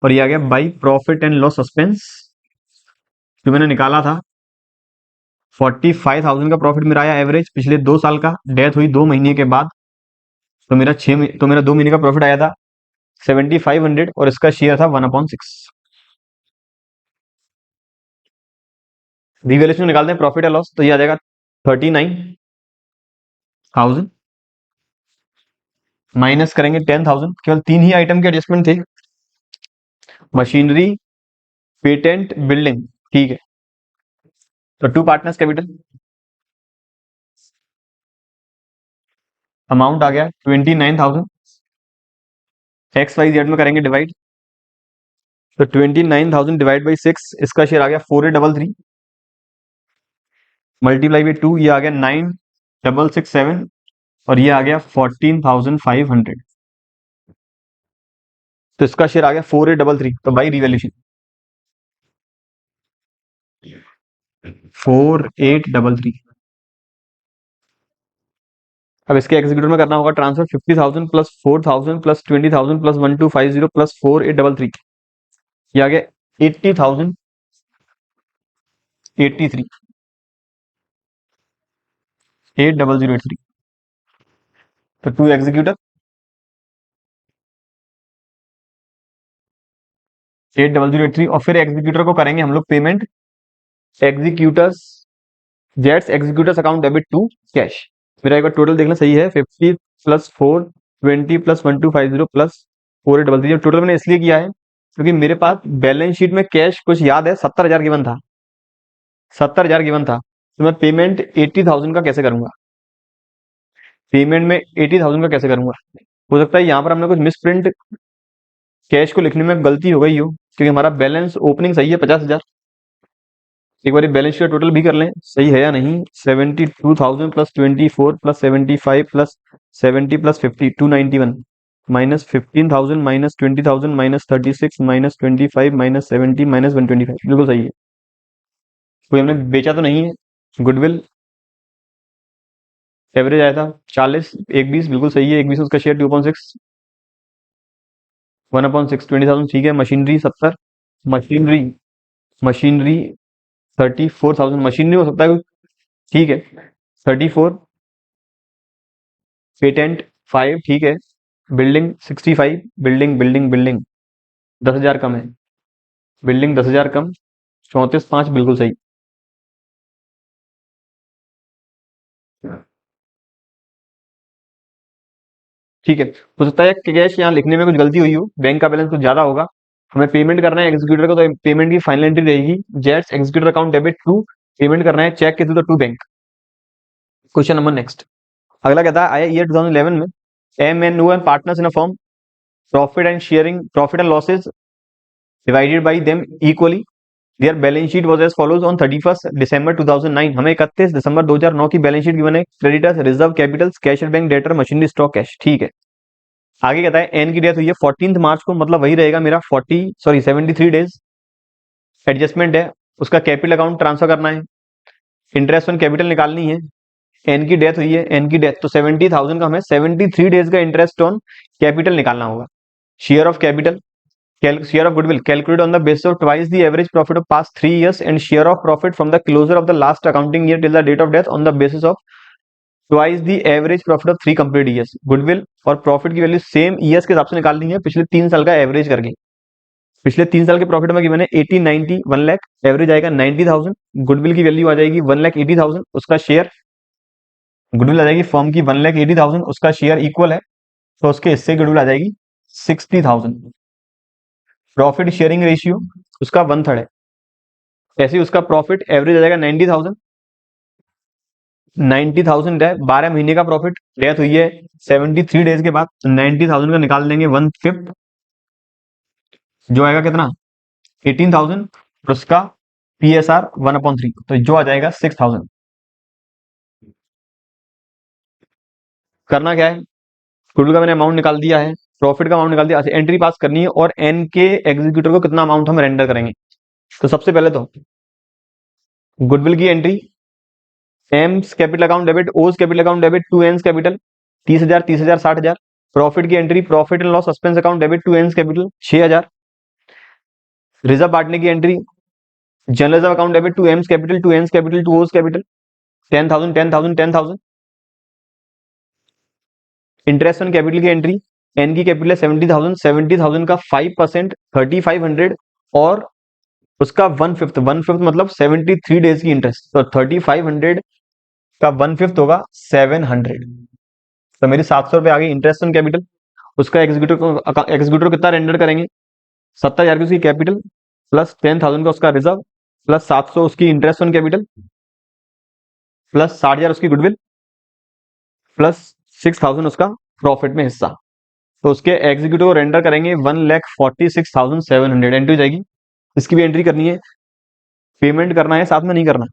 और ये आ गया by profit and loss suspense जो मैंने निकाला था। 45,000 का प्रॉफिट मेरा आया एवरेज पिछले 2 साल का, डेथ हुई 2 महीने के बाद, तो मेरा 2 महीने का प्रॉफिट आया था 7,500 और इसका शेयर था 1/6। रिवैल्यूएशन निकालते हैं प्रॉफिट या लॉस, तो ये आ जाएगा 39,000 माइनस करेंगे 10,000, केवल 3 ही आइटम के एडजस्टमेंट थे, मशीनरी पेटेंट बिल्डिंग, ठीक है, तो टू पार्टनर्स कैपिटल अमाउंट आ गया 29,000, एक्स वाई जेड में करेंगे डिवाइड, तो 29,000 डिवाइड बाई 6, इसका शेयर आ गया 4,833 मल्टीप्लाई बाई 2, ये आ गया 9,667 और ये आ गया 14,500, तो इसका शेयर आ गया 4,833, तो बाई रिवैल्यूएशन 4,833। अब इसके एग्जीक्यूटिव में करना होगा transfer 50,000 plus 4,000 plus 20,000 plus 1,250 plus 4,833, ये आ गया 80,083 8,083, तो टू एग्जीक्यूटर 8,083 और फिर एग्जीक्यूटर को करेंगे हम लोग payment, executors Jed's executors account debit to cash. मेरा एक बार टोटल देखना सही है, 50 प्लस 4 20+1250+4833। टोटल मैंने इसलिए किया है क्योंकि मेरे पास बैलेंस शीट में कैश कुछ याद है 70,000 गिवन था, 70,000 गिवन था। तो मैं पेमेंट 80,000 का कैसे करूंगा, पेमेंट में 80,000 का कैसे करूंगा। हो सकता है यहाँ पर हमने कुछ मिस प्रिंट कैश को लिखने में गलती हो गई हो, क्योंकि हमारा बैलेंस ओपनिंग सही है 50,000। एक बार बैलेंस शीट टोटल भी कर लें सही है या नहीं। 72,000 plus 24 plus 75 plus 70 plus 50 291 minus 15,000 minus 20,000 minus 36 minus 25 minus 70 minus 125, बिल्कुल सही है। कोई हमने बेचा तो नहीं है। गुडविल एवरेज आया था 40, एक 20, बिल्कुल सही है। एक 20 उसका शेयर 2.6, 1/6 20,000 ठीक है। मशीनरी 70, मशीनरी मशीनरी 34,000, मशीनरी हो सकता है ठीक है। 34, पेटेंट 5 ठीक है। बिल्डिंग 65, बिल्डिंग बिल्डिंग बिल्डिंग 10,000 कम है, बिल्डिंग 10,000 कम, 34,5 बिल्कुल सही। ठीक है। हो सकता है कैश यहाँ लिखने में कुछ गलती हुई हो, बैंक का बैलेंस कुछ ज्यादा होगा। हमें पेमेंट करना है एग्जीक्यूटर को, तो पेमेंट की फाइनल एंट्री रहेगी Jed's executor account debit to, payment करना है चेक के through to bank. Question number next. अगला कहता है आया ईयर 2011 में M N O and partners in a firm, profit and sharing, profit and losses divided by them equally, their balance sheet was as follows on 31 दिसंबर 2009। हमें 31 दिसंबर 2009 की balance sheet given है। Creditors, reserve Capitals, cash at bank, debtor, machinery, stock, cash. ठीक है। आगे कहता है N की death हुई है 14 मार्च को, मतलब वही रहेगा मेरा 73 डेज। एडजस्टमेंट है, उसका कैपिटल अकाउंट ट्रांसफर करना है, इंटरेस्ट ऑन कैपिटल निकालनी है। एन की डेथ हुई है, एन की डेथ, तो 70,000 का हमें 73 डेज का इंटरेस्ट ऑन कैपिटल निकालना होगा। Share of capital, share of goodwill calculate on the basis of twice the average profit of past 3 years and share of profit from the closure of the last accounting year till the date of death on the basis of twice the average profit of 3 complete years. Goodwill और profit की value same years के हिसाब से निकालनी है, पिछले 3 साल का एवरेज करके। पिछले 3 साल के प्रॉफिट में गिवन है 80, 90, 1 लाख, एवरेज आएगा 90,000। गुडविल की वैल्यू आ जाएगी 1,80,000, उसका शेयर, गुडविल आ जाएगी फर्म की 1,80,000, उसका शेयर इक्वल है, तो उसके हिस्से की गुडविल आ जाएगी 60,000। प्रॉफिट शेयरिंग रेशियो उसका 1/3 है, ऐसे ही उसका प्रॉफिट एवरेज आ जाएगा 90,000। 90,000 है 12 महीने का प्रॉफिट, डेथ हुई है 73 डेज के बाद, 90,000 का निकाल देंगे 1/5, जो आएगा कितना 18,000, और उसका पी एस आर 1/3, तो जो आ जाएगा 6,000। करना क्या है, गुडविल का मैंने अमाउंट निकाल दिया है, प्रॉफिट का अमाउंट निकाल दिया, अच्छा एंट्री पास करनी है और एन के एग्जीक्यूटर को कितना अमाउंट हम रेंडर करेंगे। तो सबसे पहले तो गुडविल की entry, M's capital account debit, O's capital account debit to N's capital 30,000, 30,000, 60,000। Profit की entry, profit and loss suspense account debit to N's capital 6,000। Reserve बांटने की entry, general reserve account debit to M's capital to N's capital to O's capital 10,000, 10,000, 10,000। Interest on capital की entry, N की capital है 70,000, 70,000 का 5% 3,500, और उसका 1/5, 1/5 मतलब 73 days की इंटरेस्ट, तो 3,500 का 1/5 होगा 700। तो मेरी 700 रुपए आ गई इंटरेस्ट ऑन कैपिटल। उसका एग्जीक्यूटर कितना रेंडर करेंगे, 70,000 की उसकी कैपिटल, प्लस 10,000 का उसका रिजर्व, प्लस 700 उसकी इंटरेस्ट ऑन कैपिटल, प्लस 60,000 उसकी गुडविल, प्लस 6,000 उसका प्रॉफिट में हिस्सा। तो उसके एग्जीक्यूटिव रेंडर करेंगे 1,46,700 एंट्री हो जाएगी। इसकी भी एंट्री करनी है, पेमेंट करना है, साथ में नहीं करना।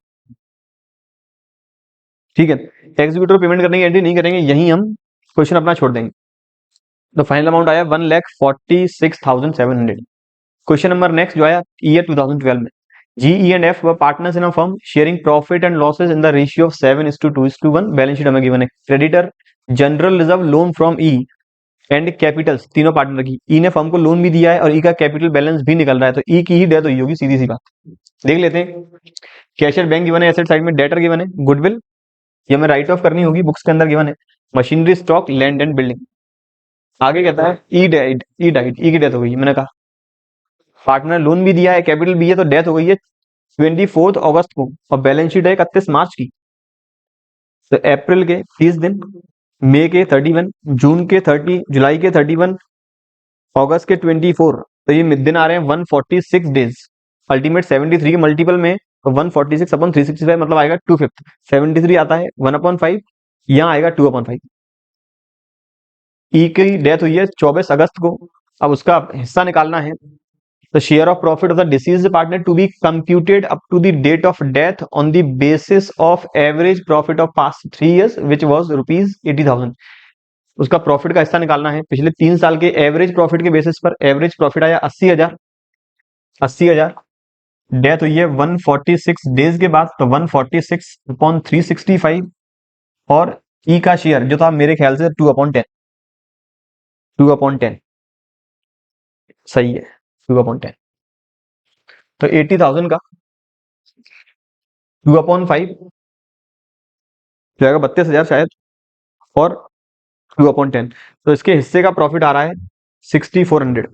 ठीक है, एग्जीक्यूटिव पेमेंट करने की एंट्री नहीं करेंगे, यही हम क्वेश्चन अपना छोड़ देंगे। तो फाइनल अमाउंट आया 1,46,700। क्वेश्चन नंबर नेक्स्ट जो आया ईयर 2012 में, G E and F were partners in a firm sharing profit and losses in the ratio of 7:2:1। Balance sheet हमें गिवन है। Creditor general reserve loan from E and capitals, तीनों partner की। E ने firm को loan भी दिया है और ई का कैपिटल बैलेंस भी निकल रहा है, तो ई की ही डेथ हुई होगी, सीधी सी बात। देख लेते हैं। कैशियर बैंक गिवन है, एसेट साइड में डेटर गिवन है, गुडविल ये हमें राइट ऑफ करनी होगी, बुक्स के अंदर गिवन है, machinery, stock, land and building. आगे कहता है ई डाइड, ई डाइड, ई की डेथ हो गई। मैंने कहा पार्टनर लोन भी दिया है, कैपिटल भी है, तो डेथ हो गई है 24 अगस्त को, और बैलेंस शीट है 31 मार्च की। तो अप्रैल के 30 दिन मई के 31, जून के 30, जुलाई के 31, अगस्त के 24। तो ये दिन आ रहे हैं 146 डेज। अल्टीमेट 73 के मल्टीपल में 146 अपॉन 365 मतलब आएगा 2/5। 73 आता है 1/5, यहाँ आएगा 2/5। ई की डेथ हुई है 24 अगस्त को। अब उसका हिस्सा निकालना है। The share of profit of the deceased partner to be computed up to the date of death on the basis of average profit of past 3 years, which was rupees 80,000। उसका प्रॉफिट का हिस्सा निकालना है पिछले 3 साल के एवरेज प्रॉफिट के basis पर। एवरेज प्रॉफिट आया 80,000। 80,000। डेथ हुई है 146 डेज के बाद, तो 146 अपॉन 365 और ई का शेयर जो था मेरे ख्याल से 2/10। 2/10 सही है, 2/10। तो 80,000 का 2/5 जाएगा 32,000 शायद, और 2/10। तो इसके हिस्से का प्रॉफिट आ रहा है 6400।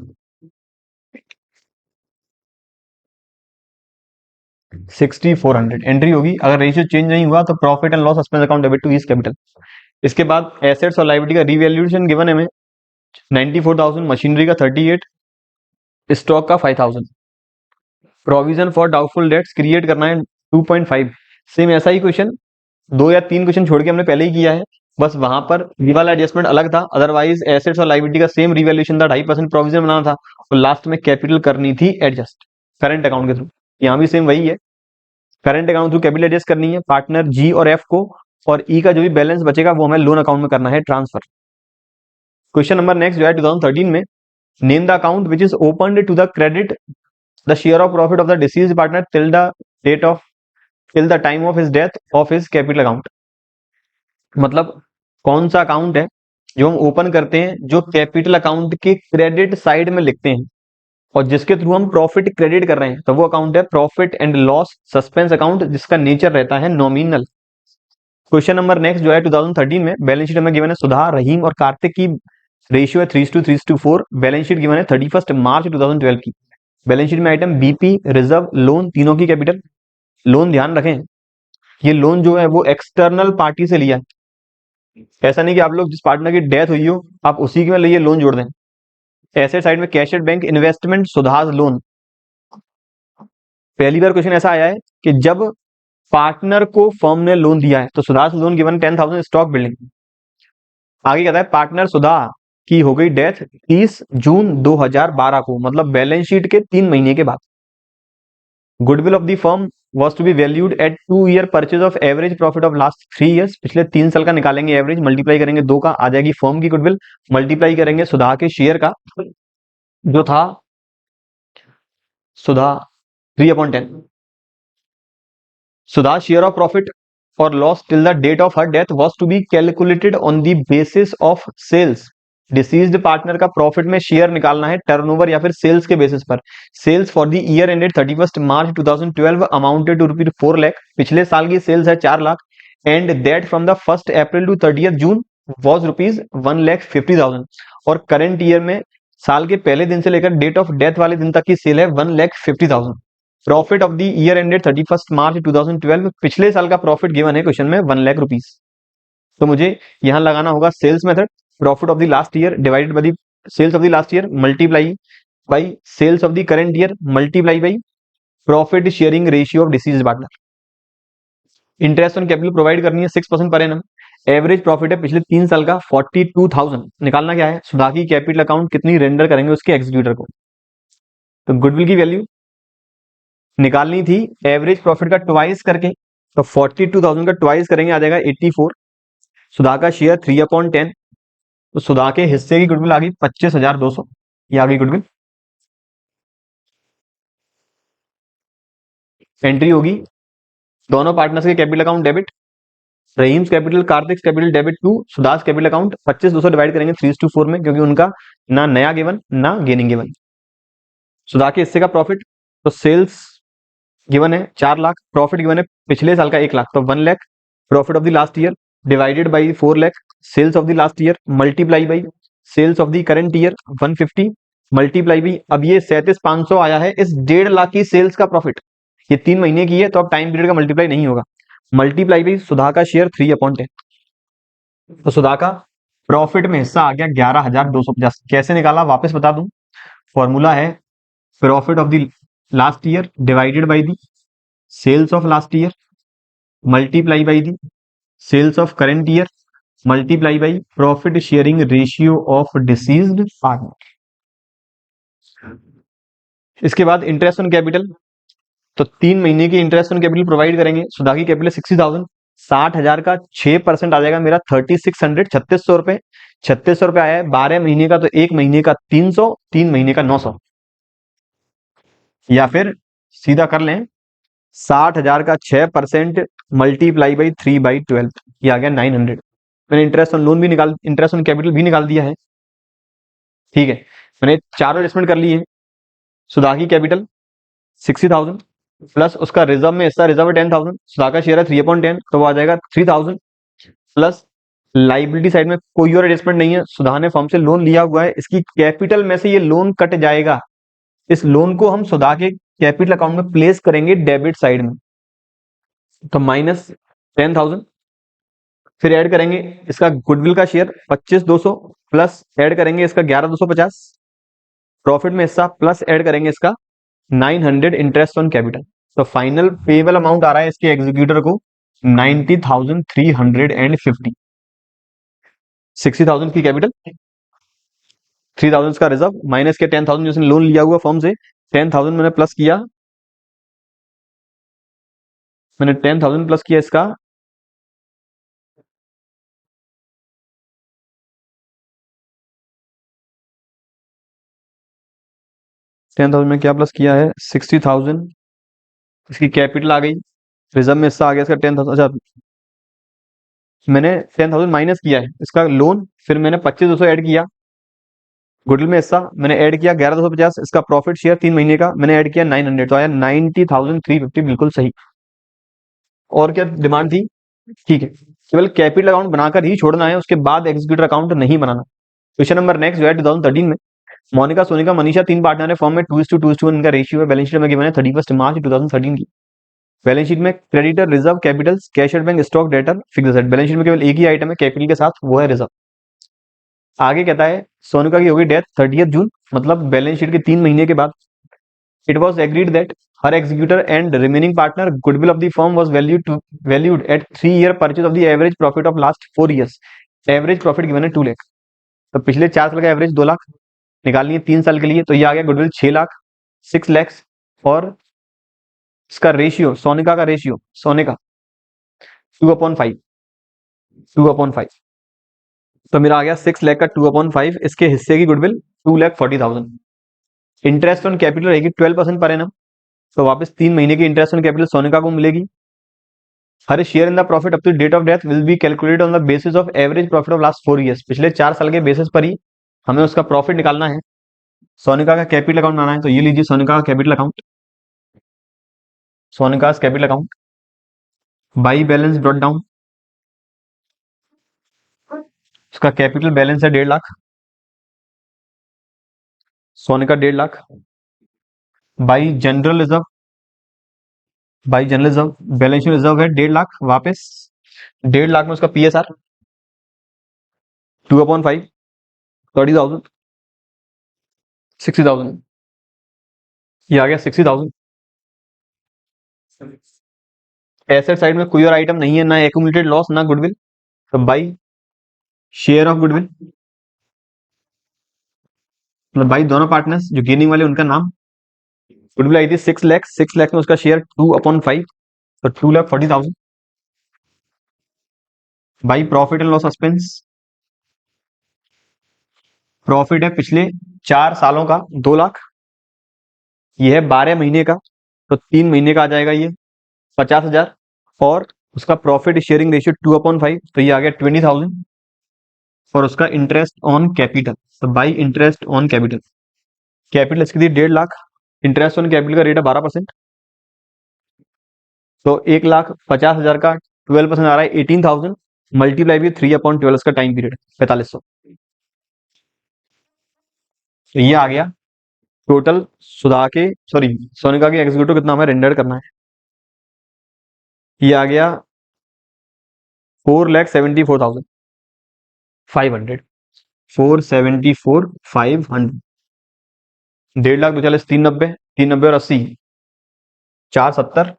6400 एंट्री होगी। अगर रेशियो चेंज नहीं हुआ तो profit and loss suspense account debit to east capital. इसके बाद एसेट्स और लायबिलिटी का रिवैल्यूएशन गिवन है हमें 94,000, मशीनरी का 38, स्टॉक का 5,000। Provision for doubtful debts create करना है 2.5। सेम ऐसा ही क्वेश्चन 2 या 3 क्वेश्चन छोड़ के हमने पहले ही किया है, बस वहां पर ये वाला एडजस्टमेंट अलग था। अदरवाइज एसेट्स और लायबिलिटी का सेम रिवैल्यूएशन था, 2.5% प्रोविजन बनाना था और लास्ट में कैपिटल करनी थी एडजस्ट करंट अकाउंट के थ्रू। यहाँ भी सेम वही है, current account through capital adjust करनी है पार्टनर जी और एफ को, और ई का जो भी बैलेंस बचेगा वो हमें लोन अकाउंट में करना है ट्रांसफर। क्वेश्चन नंबर नेक्स्ट जो है 2013 में, name the account which is open to the credit the share of profit of the deceased partner till the date of till the time of his death of his capital account. मतलब कौन सा account है जो हम open करते हैं जो capital account के क्रेडिट साइड में लिखते हैं और जिसके थ्रू हम प्रॉफिट क्रेडिट कर रहे हैं, तो वो अकाउंट है profit and loss suspense account, जिसका नेचर रहता है नॉमिनल। क्वेश्चन नंबर नेक्स्ट जो है 2013 में, बैलेंस शीट में गिवन है सुधा, रहीम और कार्तिक की रेशियो है 3:3:4। बैलेंस शीट गिवन है 31 मार्च 2012 की। बैलेंस शीट में आइटम बीपी, रिजर्व, लोन तीनों की कैपिटल। लोन ध्यान रखें, ये लोन जो है वो एक्सटर्नल पार्टी से लिया है। ऐसा नहीं कि आप लोग जिस पार्टनर की डेथ हुई हो आप उसी के में लिए लोन जोड़ दें। एसेट साइड में कैश एट बैंक, इन्वेस्टमेंट, सुधार लोन। पहली बार क्वेश्चन ऐसा आया है कि जब पार्टनर को फर्म ने लोन दिया है, तो सुधार लोन गिवन 10,000 स्टॉक बिल्डिंग। आगे कहता है पार्टनर सुधा की हो गई डेथ 30 जून 2012 को, मतलब बैलेंस शीट के 3 महीने के बाद। Goodwill of the firm was to be valued at 2 year purchase of average profit of last 3 years। पिछले 3 साल का निकालेंगे एवरेज, मल्टीप्लाई करेंगे 2 का, आ जाएगी फर्म की गुडविल, मल्टीप्लाई करेंगे सुधा के शेयर का जो था Sudha 3/10। Sudha share of profit और loss till the date of her death was to be calculated on the basis of sales. Deceased partner का प्रॉफिट में शेयर निकालना है टर्नओवर या फिर सेल्स के बेसिस पर। Sales for the year ended 31 March 2012 amounted to rupees 4 lakh. पिछले साल की सेल्स है 4 lakh, and that from the 1 April to 30 June was rupees 1,50,000। और करंट ईयर में साल के पहले दिन से लेकर डेट ऑफ डेथ वाले दिन तक की सेल है 1,50,000। Profit of the year ended 31 March 2012, पिछले साल का प्रॉफिट गिवन है क्वेश्चन में 1 लाख रुपीज। तो मुझे यहां लगाना होगा sales method, profit of the last year divided by the sales of the last year multiply by sales of the current year multiply by profit sharing ratio of deceased partner. Interest on capital provide करनी है 6% per annum. Average profit है पिछले 3 साल का 42,000। निकालना क्या है, सुधा की कैपिटल अकाउंट कितनी रेंडर करेंगे उसके एग्जीक्यूटर को। तो गुडविल की वैल्यू निकालनी थी एवरेज प्रॉफिट का ट्वाइस करके, तो 42,000 का ट्वाइस करेंगे आ जाएगा 84। सुधा का शेयर 3/10, तो सुधा के हिस्से की गुडविल आ गई 25,200। ये आ गई गुडविल। एंट्री होगी दोनों पार्टनर्स के capital account debit, Rahim's capital Kartik capital debit to Sudha's capital account. 25,200 divide करेंगे 3:4 में, क्योंकि उनका ना नया गिवन ना गेनिंग गिवन। सुधा के हिस्से का प्रॉफिट, तो सेल्स गिवन है 4 लाख, प्रॉफिट गिवन है पिछले साल का 1 लाख, तो 1 lakh. Profit of the last year divided by 4 lakh, sales of the last year multiply by sales of the current year 150 multiply by, अब ये 37,500 आया है इस 1.5 लाख की सेल्स का प्रॉफिट। ये 3 महीने की है तो अब टाइम पीरियड का मल्टीप्लाई नहीं होगा, मल्टीप्लाई बाई सुधा का शेयर 3/10। तो सुधा का प्रॉफिट में हिस्सा आ गया 11,250। कैसे निकाला वापस बता दूं। फॉर्मूला है profit of the last year divided by the sales of last year multiply by the sales of current year multiply by profit sharing ratio of deceased partner. इसके बाद इंटरेस्ट ऑन कैपिटल। तो 3 महीने की interest on capital provide करेंगे। सुधा की capital 60,000, 60,000 का 6% आ जाएगा मेरा 3600, 3600 रुपए। 3600 रुपए आया है 12 महीने का, तो 1 महीने का 300, 3 महीने का 900। या फिर सीधा कर लें 60,000 का 6% मल्टीप्लाई बाई 3/12, ये आ गया 900। मैंने इंटरेस्ट ऑन लोन भी निकाल, इंटरेस्ट ऑन कैपिटल भी निकाल दिया है। ठीक है, मैंने चारों एडजस्टमेंट कर ली है। सुधा की कैपिटल 60,000 प्लस उसका रिजर्व में हिस्सा, रिजर्व है 10,000, सुधा का शेयर है 3/10, तो वो आ जाएगा 3,000 प्लस लाइबिलिटी साइड में कोई और एडजस्टमेंट नहीं है। सुधा ने फर्म से लोन लिया हुआ है, इसकी कैपिटल में से ये लोन कट जाएगा। इस लोन को हम सुधा के कैपिटल अकाउंट में प्लेस करेंगे डेबिट साइड में, तो -10,000। फिर ऐड करेंगे इसका गुडविल का शेयर 25,200 प्लस ऐड करेंगे इसका 11,250 प्रॉफिट में हिस्सा प्लस ऐड करेंगे इसका 900 इंटरेस्ट ऑन कैपिटल। तो फाइनल पेबल अमाउंट आ रहा है इसके एग्जीक्यूटर को 90,350। 60,000 की कैपिटल, 3,000 का रिजर्व माइनस के 10,000 जो उसने लोन लिया हुआ फर्म से, 10,000 मैंने प्लस किया, मैंने 10,000 प्लस किया इसका 10,000 में क्या प्लस किया है 60,000। इसकी कैपिटल आ गई, रिजर्व में हिस्सा आ गया इसका 10,000। अच्छा, मैंने 10,000 माइनस किया है इसका लोन, फिर मैंने 25,200 ऐड किया गुडविल में हिस्सा, मैंने ऐड किया 11,250 इसका प्रॉफिट शेयर 3 महीने का, मैंने ऐड किया 900, तो आया 90,350, बिल्कुल सही। और क्या डिमांड थी। ठीक है, केवल कैपिटल अकाउंट बनाकर ही छोड़ना है, उसके बाद एग्जीक्यूटर अकाउंट नहीं बनाना। क्वेश्चन नंबर नेक्स्ट जो है 2013 में मोनिका, सोनिका, मनीषा 3 पार्टनर है फॉर्म में 2:2:2 इनका रेशियो है। बैलेंस शीट में गिवन है 31 मार्च 2013 की। बैलेंस शीट में creditor reserve Capitals cash at bank stock debtor fix asset. Balance sheet में केवल एक ही आइटम है कैपिटल के साथ, वो है रिजर्व। आगे कहता है सोनिका की होगी डेथ 30 जून, मतलब बैलेंस शीट के 3 महीने के बाद। It was agreed that her executor and remaining partner goodwill of the firm was valued at 3 year purchase of the average profit of last 4 years. Average profit given है 2 लाख। तो पिछले 4 साल का एवरेज 2 लाख निकालनी है 3 साल के लिए, तो ये आ गया गुडविल 6 लाख, 6 लाख। और इसका रेशियो, सोनिका का रेशियो, सोनिका 2/5, 2/5, तो मेरा आ गया 6 लाख का 2/5। इसके हिस्से की गुडविल 2,40,000। इंटरेस्ट ऑन कैपिटल रहेगी 12% पर एनम, तो वापस 3 महीने की इंटरेस्ट ऑन कैपिटल सोनिका को मिलेगी। हर share in the profit up to date of death will be calculated on the basis of average profit of last 4 years. पिछले 4 साल के बेसिस पर ही हमें उसका प्रॉफिट निकालना है। सोनिका का कैपिटल अकाउंट बनाना है, तो ये लीजिए सोनिका का capital account, Sonika capital account by balance brought down. उसका कैपिटल बैलेंस है 1.5 lakh, Sonika 1.5 lakh by general reserve, by general reserve balance sheet reserve है 1.5 लाख, वापस 1.5 लाख में उसका PSR 2/5, 30,000, 60,000, ये आ गया 60,000। एसेट साइड में कोई और आइटम नहीं है, ना एक्यूमुलेटेड लॉस ना गुडविल, तो बाई शेयर ऑफ गुडविल, मतलब बाई दोनों पार्टनर्स जो गेनिंग वाले उनका नाम। गुडविल आई थी 6 लाख, 6 लाख में उसका शेयर 2/5, तो 2,40,000 by profit and loss expense. Profit है पिछले 4 सालों का 2 लाख, ये है 12 महीने का, तो 3 महीने का आ जाएगा ये 50,000। और उसका प्रॉफिट शेयरिंग रेशियो 2/5, तो ये आ गया 20,000। और उसका इंटरेस्ट ऑन कैपिटल, तो by interest on capital, capital इसकी थी 1.5 लाख, इंटरेस्ट ऑन कैपिटल का रेट है 12%, तो 1,50,000 का 12% आ रहा है 18,000 मल्टीप्लाई भी 3/12 का टाइम पीरियड 4500। तो ये आ गया टोटल सुधा के, सॉरी सोनिका के एग्जीक्यूटिव कितना हमें रेंडर करना है। ये आ गया 4,74,000। 500, 474 500, 1.5 लाख 240, 390, 390 और 80, 470,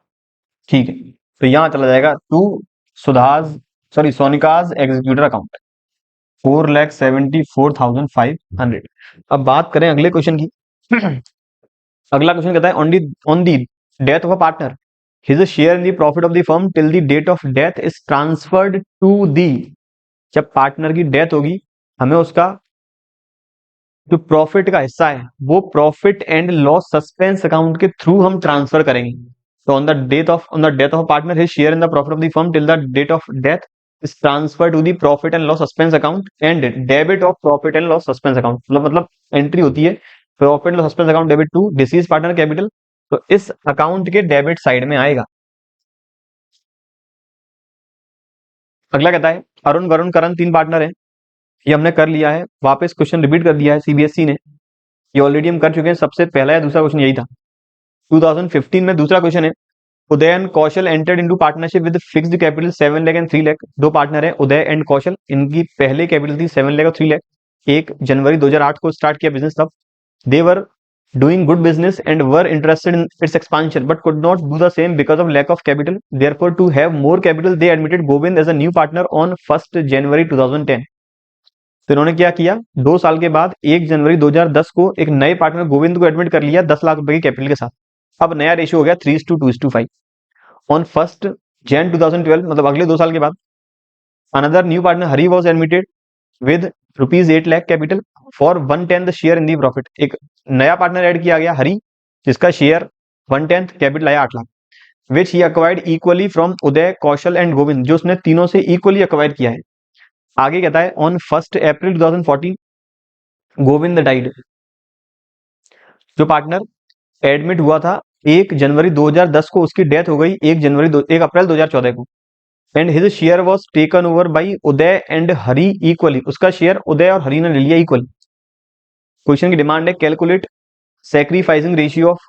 ठीक है। तो यहाँ चला जाएगा to Sudha's, sorry Sonika's executor account, 4,74,500। अब बात करें अगले क्वेश्चन की। अगला क्वेश्चन कहता है on the death of a partner, his share in the profit of the firm till the date of death is transferred to the. जब पार्टनर की डेथ होगी, हमें उसका जो प्रॉफिट का हिस्सा है वो profit and loss suspense account के थ्रू हम ट्रांसफर करेंगे। तो on the death of partner his share in the profit of the firm till the date of death is transfer to the profit and loss suspense account and debit of profit and loss suspense account. मतलब entry होती है profit and loss suspense account debit to deceased partner capital, तो इस account के debit side में आएगा। अगला कहता है अरुण वरुण करण 3 पार्टनर है। ये हमने कर लिया है, वापस क्वेश्चन रिपीट कर दिया है सीबीएसई ने, ये ऑलरेडी हम कर चुके हैं। सबसे पहला या दूसरा क्वेश्चन यही था 2015 में। दूसरा क्वेश्चन है Uday and Kaushal entered into partnership with fixed capital 7 lakh and 3 lakh. दो पार्टनर है उदय एंड कौशल, इनकी पहले कैपिटल थी 7 लाख और 3 लाख। 1 जनवरी 2008 को स्टार्ट किया बिजनेस। तब दे वर doing good business and were interested in its expansion but could not do the same because of lack of capital. Therefore, to have more capital, they admitted Govind as a new partner on 1st January 2010. तो इन्होंने क्या किया, 2 साल के बाद 1 जनवरी 2010 को एक नए पार्टनर गोविंद को एडमिट कर लिया 10 लाख रुपए की कैपिटल के साथ। अब नया रेशियो हो गया 3:2:5। ऑन 1st Jan 2012, मतलब अगले 2 साल के बाद, another new partner Hari was admitted with ₹8 lakh capital for 1/10 share in the profit. एक नया पार्टनर ऐड किया गया हरी, जिसका शेयर 1/10 कैपिटल आया 8 lakh, which he acquired equally from Uday Kaushal and Govind, जो उसने तीनों से इक्वली अक्वायर किया है। आगे कहता है ऑन 1 अप्रैल 2014 गोविंद डाइड। जो पार्टनर एडमिट हुआ था 1 जनवरी 2010 को, उसकी डेथ हो गई 1 अप्रैल 2014 को। And his share was taken over by Uday and Hari equally, उसका शेयर उदय और हरी ने ले लिया इक्वल। क्वेश्चन की डिमांड है calculate sacrificing ratio of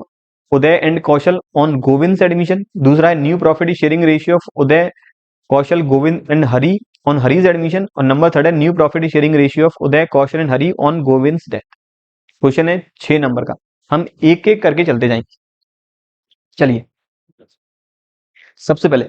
Uday and Kaushal on Govind admission. दूसरा है new profit sharing ratio of Uday Kaushal Govind and Hari on Hari's admission. और नंबर 3 है new profit sharing ratio of Uday Kaushal and Hari on Govind death. Question है 6 नंबर का, हम एक एक करके चलते जाएंगे। चलिए सबसे पहले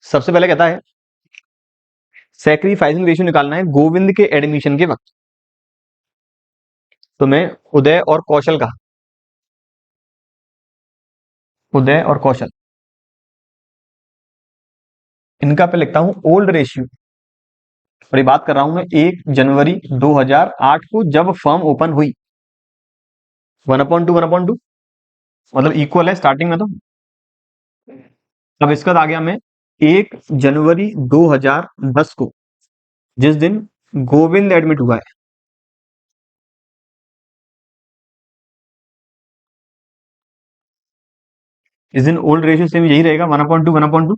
कहता है सैक्रिफाइसिंग रेशियो निकालना है गोविंद के एडमिशन के वक्त। तो मैं उदय और कौशल का, उदय और कौशल इनका पे लिखता हूं ओल्ड रेशियो, और ये बात कर रहा हूं मैं 1 जनवरी 2008 को जब फर्म ओपन हुई। 1/2 1/2 मतलब इक्वल है स्टार्टिंग में। तो अब इसका आ गया मैं 1 जनवरी 2010 को, जिस दिन गोविंद एडमिट हुआ है। इस दिन ओल्ड रेशियो सेम यही रहेगा 1/2 1/2।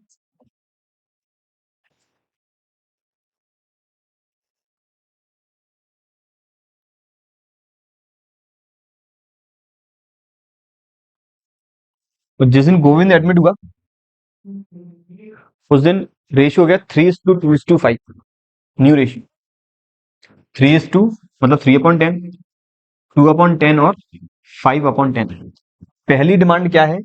तो जिस दिन गोविंद एडमिट हुआ उस दिन रेशियो हो गया 3:2:5 न्यू रेशियो। 3:2 मतलब 3/10, 2/10 और 5/10। पहली डिमांड क्या है,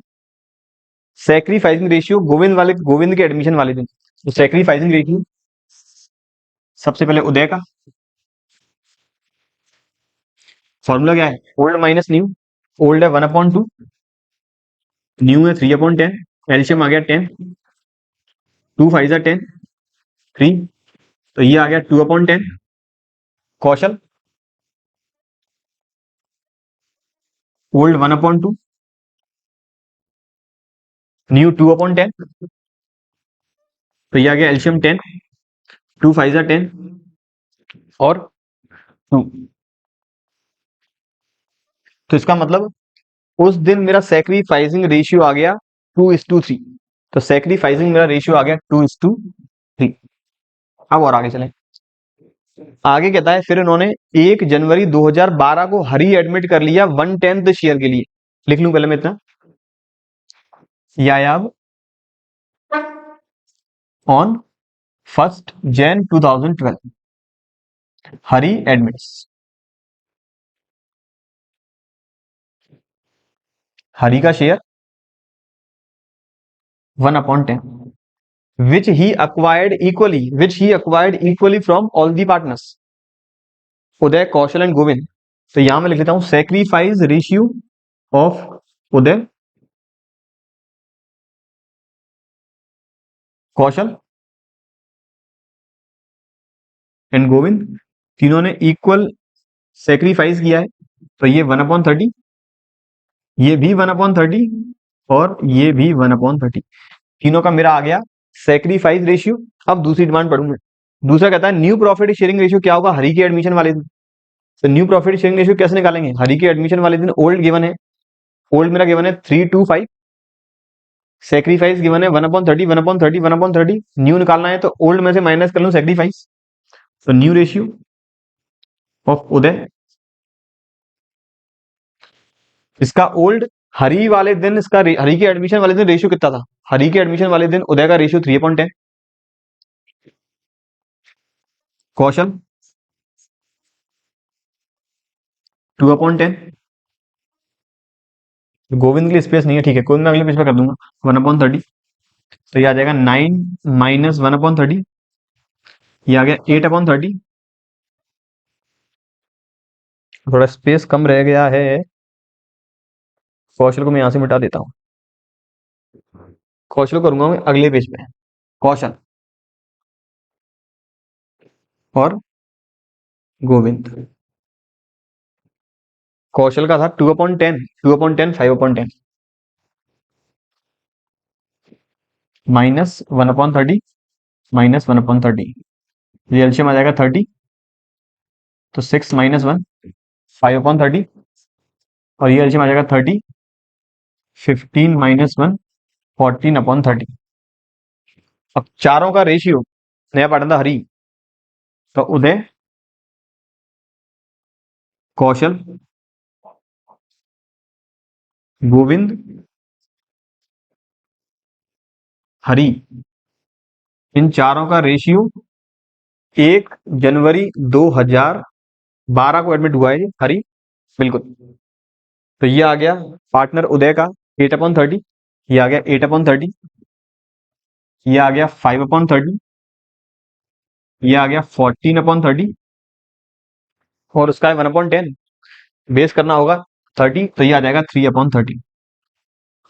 सैक्रिफाइसिंग रेशियो गोविंद के एडमिशन वाले दिन। तो सैक्रिफाइसिंग रेशियो सबसे पहले उदय का फॉर्मूला क्या है, ओल्ड माइनस न्यू। ओल्ड है 1/2, न्यू है 3/10, एल्शियम आ गया 10, 2 5 10, 3, तो ये आ गया 2/10। कौशल ओल्ड 1/2, न्यू 2/10, तो ये आ गया एल्शियम 10, 2 5 10 और 2। तो इसका मतलब उस दिन मेरा सैक्रिफाइसिंग रेशियो आ गया 2:3। तो सैक्रिफाइसिंग मेरा रेशियो आ गया 2:3। अब और आगे चलें। आगे कहता है फिर इन्होंने 1 जनवरी 2012 को हरी एडमिट कर लिया 1/10 शेयर के लिए। लिख लूं पहले मैं इतना, यायाब ऑन 1 Jan 2012 हरी एडमिट्स, हरी का share 1/10 which he acquired equally from all the partners, Uday, Kaushal and Govind. तो यहां मैं लिख लेता हूं sacrifice ratio of Uday, Kaushal and Govind, तीनों ने इक्वल सेक्रीफाइस किया है। तो ये 1/30, ये भी 1/30 और ये भी 1/30, तीनों का मेरा आ गया सेक्रीफाइस रेशियो। अब दूसरी डिमांड पढ़ूंगा। दूसरा कहता है न्यू प्रॉफिट शेयरिंग रेशियो क्या होगा हरी के एडमिशन वाले दिन। तो न्यू प्रॉफिट शेयरिंग रेशियो कैसे निकालेंगे, हरी के एडमिशन वाले दिन ओल्ड गिवन है, ओल्ड मेरा गिवन है 3:5, सेक्रीफाइस गिवन है 1/30 1/30 1/30, न्यू निकालना है तो ओल्ड में से माइनस कर लूं सेक्रीफाइस। तो न्यू रेशियो ऑफ उदय, इसका ओल्ड हरी वाले दिन, इसका हरी के एडमिशन वाले दिन रेशियो कितना था, हरी के एडमिशन वाले दिन उदय का रेशियो 3/10, कौशल 2/10, गोविंद के लिए स्पेस नहीं है, ठीक है, कोई मैं अगले पेज पे कर दूंगा 1/30। तो ये आ जाएगा 9 माइनस 1/30, ये आ गया 8/30, थोड़ा स्पेस कम रह गया है, कौशल को मैं यहां से मिटा देता हूं, कौशल को करूंगा मैं अगले पेज पे, कौशल और गोविंद। कौशल का था 2/10, 2/10 5/10, माइनस 1/30 माइनस 1/30, ये एलसीएम आ जाएगा 30, तो 6 माइनस 1 5/30, और ये एलसीएम आ जाएगा 30, 15 माइनस 1 14/30। अब चारों का रेशियो नया पार्टनर था हरी, तो उदय, कौशल, गोविंद, हरी, इन चारों का रेशियो 1 जनवरी 2012 को एडमिट हुआ है ये हरी, बिल्कुल। तो ये आ गया पार्टनर उदय का 8/30, ये आ गया 8/30, ये आ गया 5/30, ये आ गया 14/30, और उसका है 1/10, बेस करना होगा 30, तो ये आ जाएगा 3/30।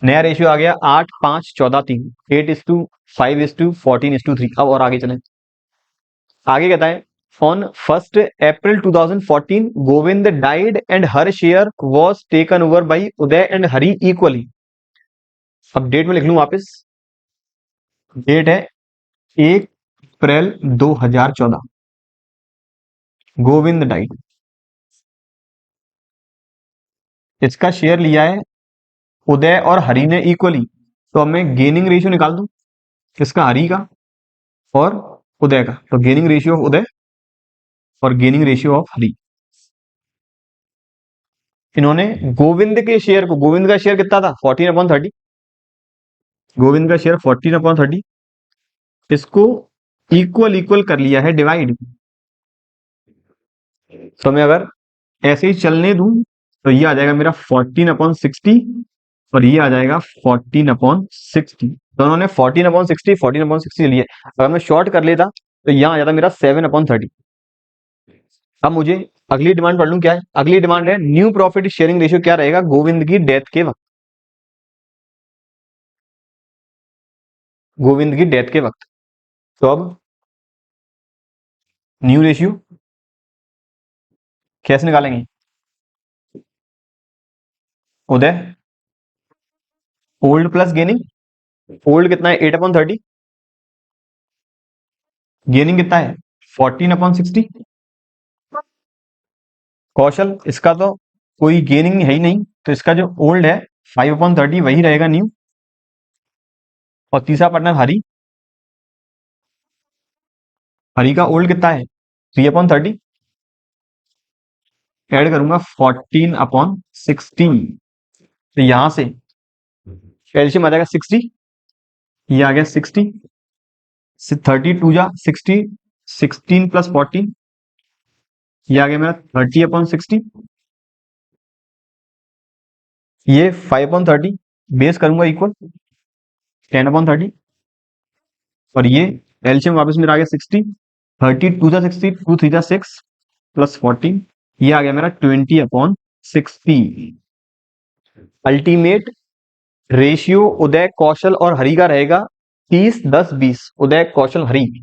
नया रेशियो आ गया 8 5 14 3, 8:5:14:3। अब और आगे चलें, आगे कहता है ऑन 1 अप्रैल 2014 Govind died and her share was taken over by Uday and Hari equally. अब डेट में लिख लूं वापस, डेट है 1 अप्रैल 2014, गोविंद डाइड, इसका शेयर लिया है उदय और हरी ने इक्वली। तो अब मैं गेनिंग रेशियो निकाल दूं, किसका, हरी का और उदय का। तो गेनिंग रेशियो ऑफ उदय और गेनिंग रेशियो ऑफ हरी, इन्होंने गोविंद के शेयर को, गोविंद का शेयर कितना था 14/30, गोविंद का शेयर 14/30, इसको इक्वल इक्वल कर लिया है डिवाइड। तो मैं अगर ऐसे ही चलने दूं तो ये आ जाएगा मेरा 14/60, और ये आ जाएगा 14/60। तो उन्होंने 14/60 14/60 लिए, अगर मैं शॉर्ट कर लेता तो यहाँ आ जाता मेरा 7/30। अब मुझे अगली डिमांड पढ़ लूं, क्या है अगली डिमांड, है न्यू प्रॉफिट शेयरिंग रेशियो क्या रहेगा गोविंद की डेथ के वक्त, गोविंद की डेथ के वक्त। तो अब न्यू रेशियो कैसे निकालेंगे, उदय, ओल्ड प्लस गेनिंग, ओल्ड कितना है 8/30, गेनिंग कितना है 14/60, कौशल, इसका तो कोई गेनिंग है ही नहीं, तो इसका जो ओल्ड है 5/30 वही रहेगा न्यू, और तीसरा पार्टनर हरी, हरी का ओल्ड कितना है 3/30, ऐड करूंगा 14/16, तो यहां से एलसीएम आ जाएगा 60, ये आ गया 60, 32 जा 60, 16 प्लस 14, ये आ गया मेरा 30/60, ये 5/30, बेस करूंगा इक्वल 10/30, और ये एलसीएम वापस मेरा आ गया 60, 32 जा 60, 2 3 जा 6 प्लस 14, ये आ गया मेरा 20/60। अल्टीमेट रेशियो उदय कौशल और हरि का रहेगा 30 10 20। उदय कौशल हरि,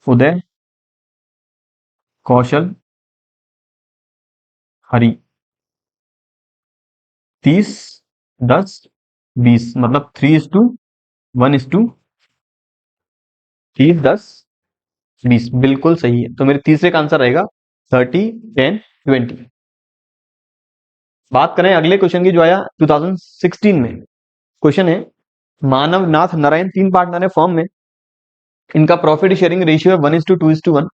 उदय कौशल हरि 30 10 20, मतलब 3:1:30 10 20, बिल्कुल सही है। तो मेरे तीसरे का आंसर रहेगा 30 10 20। बात करें अगले क्वेश्चन की जो आया 2016 में। क्वेश्चन है, मानव नाथ नारायण 3 पार्टनर है फर्म में, इनका प्रॉफिट शेयरिंग रेशियो है 1:2:1।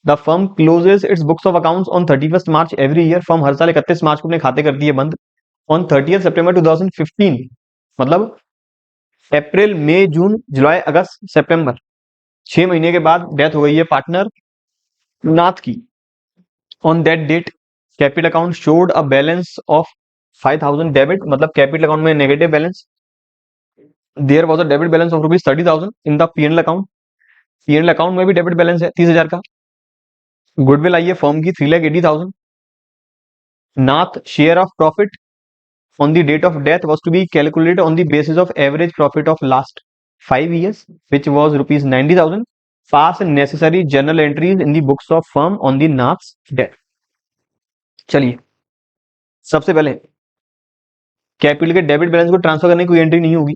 The firm closes its books of accounts on 31 March every year. Firm हर साल 31 मार्च को अपने खाते करती है बंद। ऑन 30 सितंबर 2015, मतलब अप्रैल मई जून जुलाई अगस्त सितंबर, 6 महीने के बाद डेथ हो गई है पार्टनर नाथ की। On that date capital account showed a balance of 5,000 debit, मतलब कैपिटल अकाउंट में negative balance. There was a debit balance of ₹30,000 in the PNL account. PNL account में भी डेबिट बैलेंस है 30,000 का। गुडविल आई है फर्म की 3,80,000। Nath share of profit on the date of death was to be calculated on the basis of average profit of last 5 years, which was rupees 90,000. Pass necessary journal entries in the books of firm on the Nath's death. चलिए, सबसे पहले capital के debit balance को transfer करने की कोई entry नहीं होगी।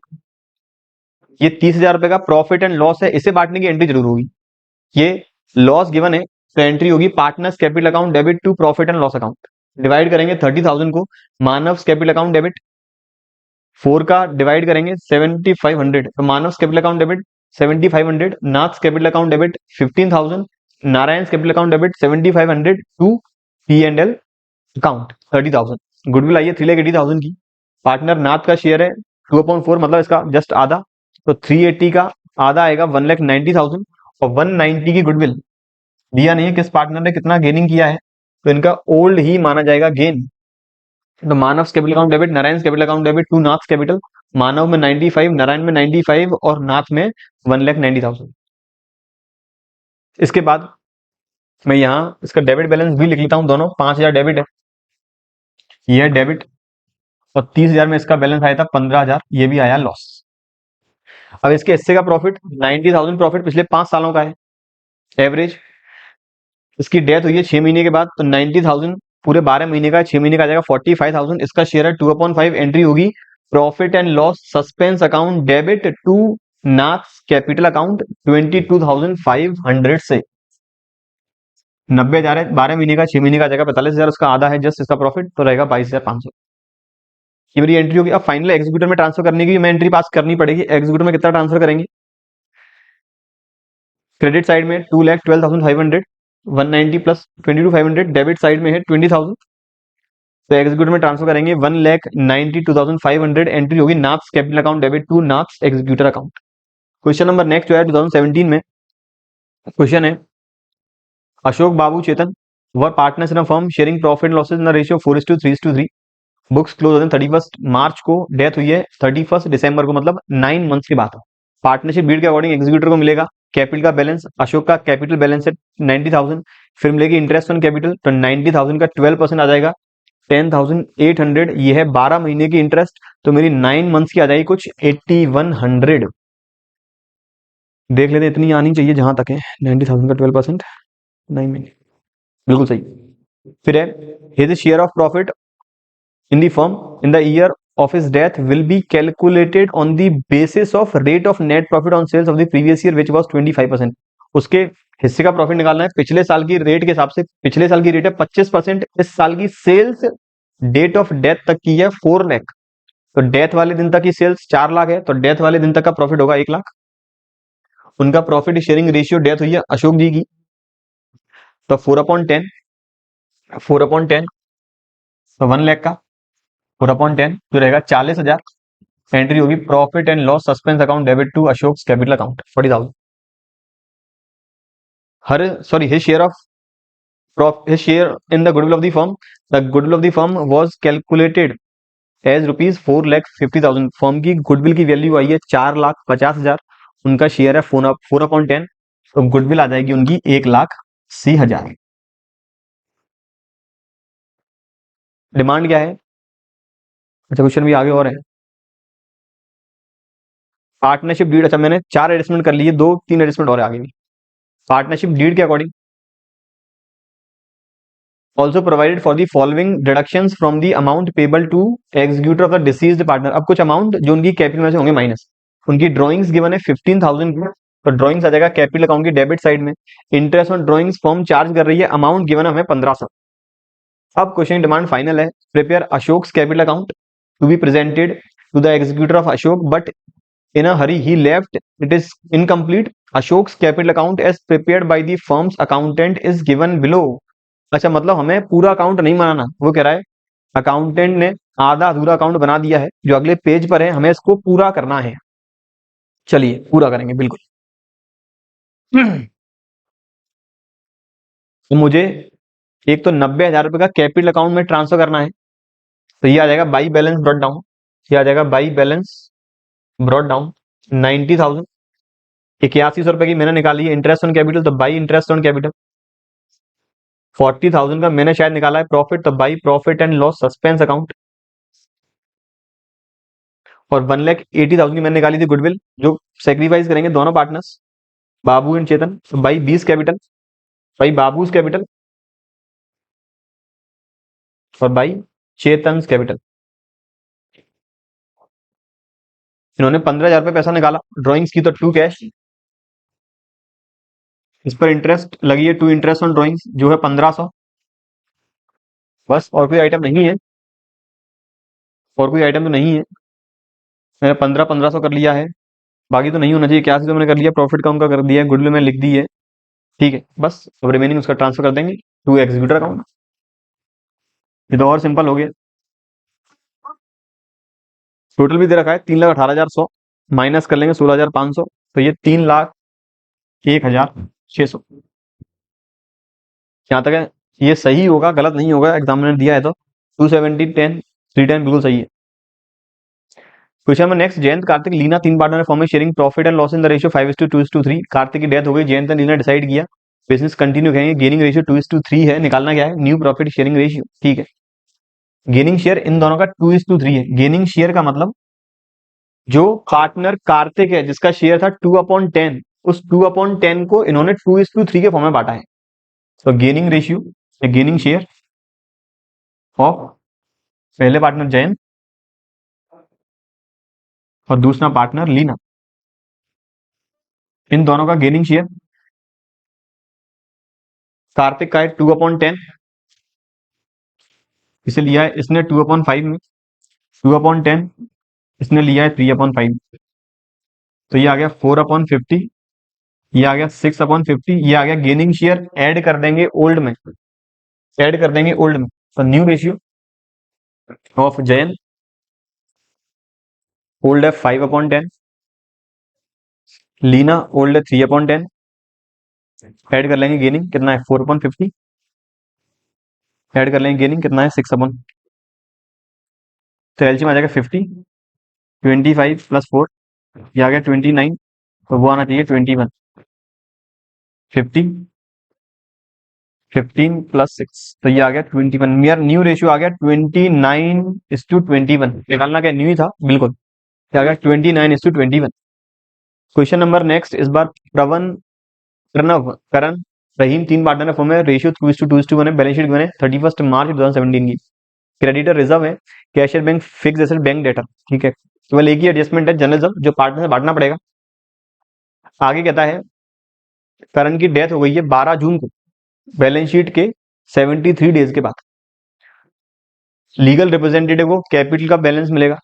ये 30,000 रुपए का प्रॉफिट एंड लॉस है, इसे बांटने की एंट्री जरूर होगी। ये लॉस गिवन है तो एंट्री होगी partners capital account debit to profit and loss account. Divide करेंगे 30,000 को मानव कैपिटल अकाउंट डेबिट 4 का डिवाइड करेंगे 7,500, तो Manav capital account debit 7,500, Nath capital account debit 15,000, Narayan capital account debit 7,500 to P&L account 30,000। Goodwill आई है 3,80,000 की। पार्टनर नाथ का शेयर है 2/4, मतलब इसका जस्ट आधा, तो 380 का आधा आएगा 1,90,000, और 190 की गुडविल दिया नहीं है किस पार्टनर ने कितना गेनिंग किया है, तो इनका ओल्ड ही माना जाएगा गेन। तो Manav capital account debit Narayan capital account debit to Nath capital, Manav में 95, नारायण में 95 और नाथ में 1,90,000। इसके बाद मैं यहाँ इसका डेबिट बैलेंस भी लिख लेता हूँ, दोनों 5,000 डेबिट है, ये है डेबिट, और 30,000 में इसका बैलेंस आया था 15,000, ये भी आया लॉस। अब इसके हिस्से का प्रॉफिट 90,000 प्रॉफिट पिछले 5 सालों का है एवरेज। इसकी डेथ हुई है 6 महीने के बाद, तो 90,000 पूरे 12 महीने का, 6 महीने का आ जाएगा 45,000। इसका शेयर है 2/5, एंट्री होगी profit and loss suspense account debit to Nath capital account 22,500 से। 90,000 है 12 महीने का, 6 महीने का आ जाएगा 45,000, उसका आधा है जस्ट इसका प्रॉफिट, तो रहेगा 22,500। ये मेरी एंट्री होगी। अब फाइनल एग्जीक्यूटर में ट्रांसफर करने की मैं एंट्री पास करनी पड़ेगी। एग्जीक्यूटर में कितना ट्रांसफर करेंगे? क्रेडिट साइड में 2,12,500, 190 प्लस 22,500, डेबिट साइड में है 20,000, तो एग्जीक्यूटिव में ट्रांसफर करेंगे 1,92,500। एंट्री होगी Nath's capital account debit to Nath's executor account. Question number next जो है 2017 में क्वेश्चन है, Ashok Babu Chetan were partners in a firm sharing profit losses in ratio 4:3:3। Books close 31 March को, डेथ हुई है 31 दिसंबर को, मतलब 9 मंथ्स की बात है। पार्टनरशिप डीड के अकॉर्डिंग एग्जीक्यूटर को मिलेगा कैपिटल का बैलेंस, अशोक का कैपिटल बैलेंस है 90,000, फिर मिलेगी इंटरेस्ट ऑन कैपिटल, तो 90,000 का 12% आ जाएगा 10,800। ये है 12 महीने की इंटरेस्ट, तो मेरी 9 मंथ्स की आ जाएगी कुछ 8,100। देख लेते, इतनी आनी चाहिए जहां तक है। 90,000 का 12%, 9 महीने, बिल्कुल सही। फिर है his share of profit in the firm in the year of his death will be calculated on the basis of rate of net profit on sales of the previous year which was 25%। उसके हिस्से का profit निकालना है पिछले साल की rate के हिसाब से। पिछले साल की रेट है 25%, इस साल की सेल्स डेट ऑफ डेथ तक की है 4 लाख, तो डेथ वाले दिन तक की सेल्स 4 लाख है, तो डेथ वाले दिन तक का प्रॉफिट होगा 1 लाख। उनका प्रॉफिट शेयरिंग रेशियो डेथ हुई है अशोक जी की, तो 4/10, 4/10 तो 1 लाख का 4/10 जो रहेगा 40,000। एंट्री होगी profit and loss suspense account debit to Ashok capital account 40,000। Her sorry his share of his share in the goodwill of the firm, the goodwill of the firm was calculated as ₹4,50,000। Firm की goodwill की value आई है 4,50,000। उनका share है 4/10, तो goodwill आ जाएगी उनकी 1,80,000। Demand क्या है? अच्छा क्वेश्चन भी आगे और है। पार्टनरशिप डीड, अच्छा मैंने 4 एडजस्टमेंट कर लिए, 2-3 एडजस्टमेंट और है आगे भी। पार्टनरशिप डीड के according also provided for the following deductions from the amount payable to executor of the deceased partner. अब कुछ अमाउंट जो उनकी कैपिटल में से होंगे माइनस। उनकी ड्रॉइंग्स गिवन है 15,000 की, तो ड्रॉइंग्स आ जाएगा कैपिटल अकाउंट की डेबिट साइड में। Interest on drawings firm charge कर रही है, अमाउंट गिवन है हमें 1,500। अब क्वेश्चन डिमांड फाइनल है, prepare Ashok's capital account to be presented to the executor of Ashok but in a hurry he left it is incomplete. Ashok's capital account as prepared by the firm's accountant is given below. अच्छा मतलब हमें पूरा account नहीं बनाना, वो कह रहा है accountant ने आधा अधूरा अकाउंट बना दिया है जो अगले पेज पर है, हमें इसको पूरा करना है। चलिए पूरा करेंगे बिल्कुल। तो मुझे एक तो 90,000 रुपए का कैपिटल अकाउंट में ट्रांसफर करना है, तो ये आ जाएगा बाई बैलेंस ब्रॉट डाउन। ये आ जाएगा बाई बैलेंस ब्रॉट डाउन 90,000। 8100 रुपए की मैंने निकाली है इंटरेस्ट ऑन कैपिटल, तो बाई इंटरेस्ट ऑन कैपिटल। 40,000 का मैंने शायद निकाला है प्रॉफिट, तो by profit and loss suspense account. और 1,80,000 की मैंने निकाली थी गुडविल, जो सेक्रीफाइस करेंगे दोनों पार्टनर्स बाबू एंड चेतन, तो by 20 capital, by babus capital और बाई चेतन कैपिटल। इन्होंने 15,000 रुपए पैसा निकाला, ड्रॉइंग्स की तो 2 कैश, इस पर इंटरेस्ट लगी है 2 इंटरेस्ट ऑन ड्रॉइंग्स जो है 1,500। बस और कोई आइटम नहीं है, और कोई आइटम तो नहीं है। मैंने 1,500 कर लिया है, बाकी तो नहीं होना चाहिए। क्या तो मैंने कर लिया, प्रॉफिट का उनका कर दिया है, गुडविल में लिख दी है, ठीक है। बस अब रिमेनिंग उसका ट्रांसफर कर देंगे टू एग्जीक्यूटर अकाउंट। ये तो और सिंपल हो गया। टोटल भी दे रखा है 3,18,100, माइनस कर लेंगे 16,500, तो ये 3,01,600। यहाँ तक है ये सही होगा, गलत नहीं होगा, एग्जाम ने दिया है तो 270 10 310 बिल्कुल सही है। Question number next, Jayant Kartik Leena 3 partner firm sharing profit and loss in the ratio 5:2:3। Kartik की डेथ हो गई, जयंत ने लीना डिसाइड किया बिजनेस कंटिन्यू करेंगे, गेनिंग रेशियो 2:3 है। निकालना क्या है, न्यू प्रॉफिट शेयरिंग रेशियो, ठीक है। गेनिंग शेयर इन दोनों का 2:3 है। गेनिंग शेयर का मतलब जो पार्टनर कार्तिक है जिसका शेयर था 2/10, उस 2/10 को इन्होंने 2:3 के फॉर्म में बांटा है। तो gaining ratio, gaining share of पहले पार्टनर जयंत और दूसरा पार्टनर लीना, इन दोनों का गेनिंग शेयर कार्तिक का है 2/10, इसे लिया है इसने 2/5 में, 2/10 इसने लिया है 3/5, तो ये आ गया 4/50, ये आ गया 6/50, ये आ गया गेनिंग शेयर। ऐड कर देंगे ओल्ड में, ऐड कर देंगे ओल्ड में, तो new ratio of Jayant old है 5/10, लीना ओल्ड है 3/10, ऐड कर लेंगे गेनिंग कितना है 4/50, ऐड कर लेंगे गेनिंग कितना है 6/, तो एलसीएम आ जाएगा 50, 25 प्लस 4, ये आ गया 29, तो वो आना चाहिए 21, 50 15 प्लस 6, तो ये आ गया 21। मेरा न्यू रेशियो आ गया 29:21। निकालना क्या न्यू ही था बिल्कुल, ये आ गया 29:21। क्वेश्चन नंबर नेक्स्ट, इस बार प्रवन प्रणव करण रहीम 3 पार्टनर फॉर्म है, रेशियो 2:2:1 है। बैलेंस शीट बने 31 मार्च 2017 की। क्रेडिटर रिजर्व है, cashier bank fix asset bank debtor, ठीक है। केवल एक ही एडजस्टमेंट है जनरल रिजर्व जो पार्टनर से बांटना पड़ेगा। आगे कहता है करण की डेथ हो गई है 12 जून को, बैलेंस शीट के 73 डेज के बाद। लीगल रिप्रेजेंटेटिव को कैपिटल का बैलेंस मिलेगा,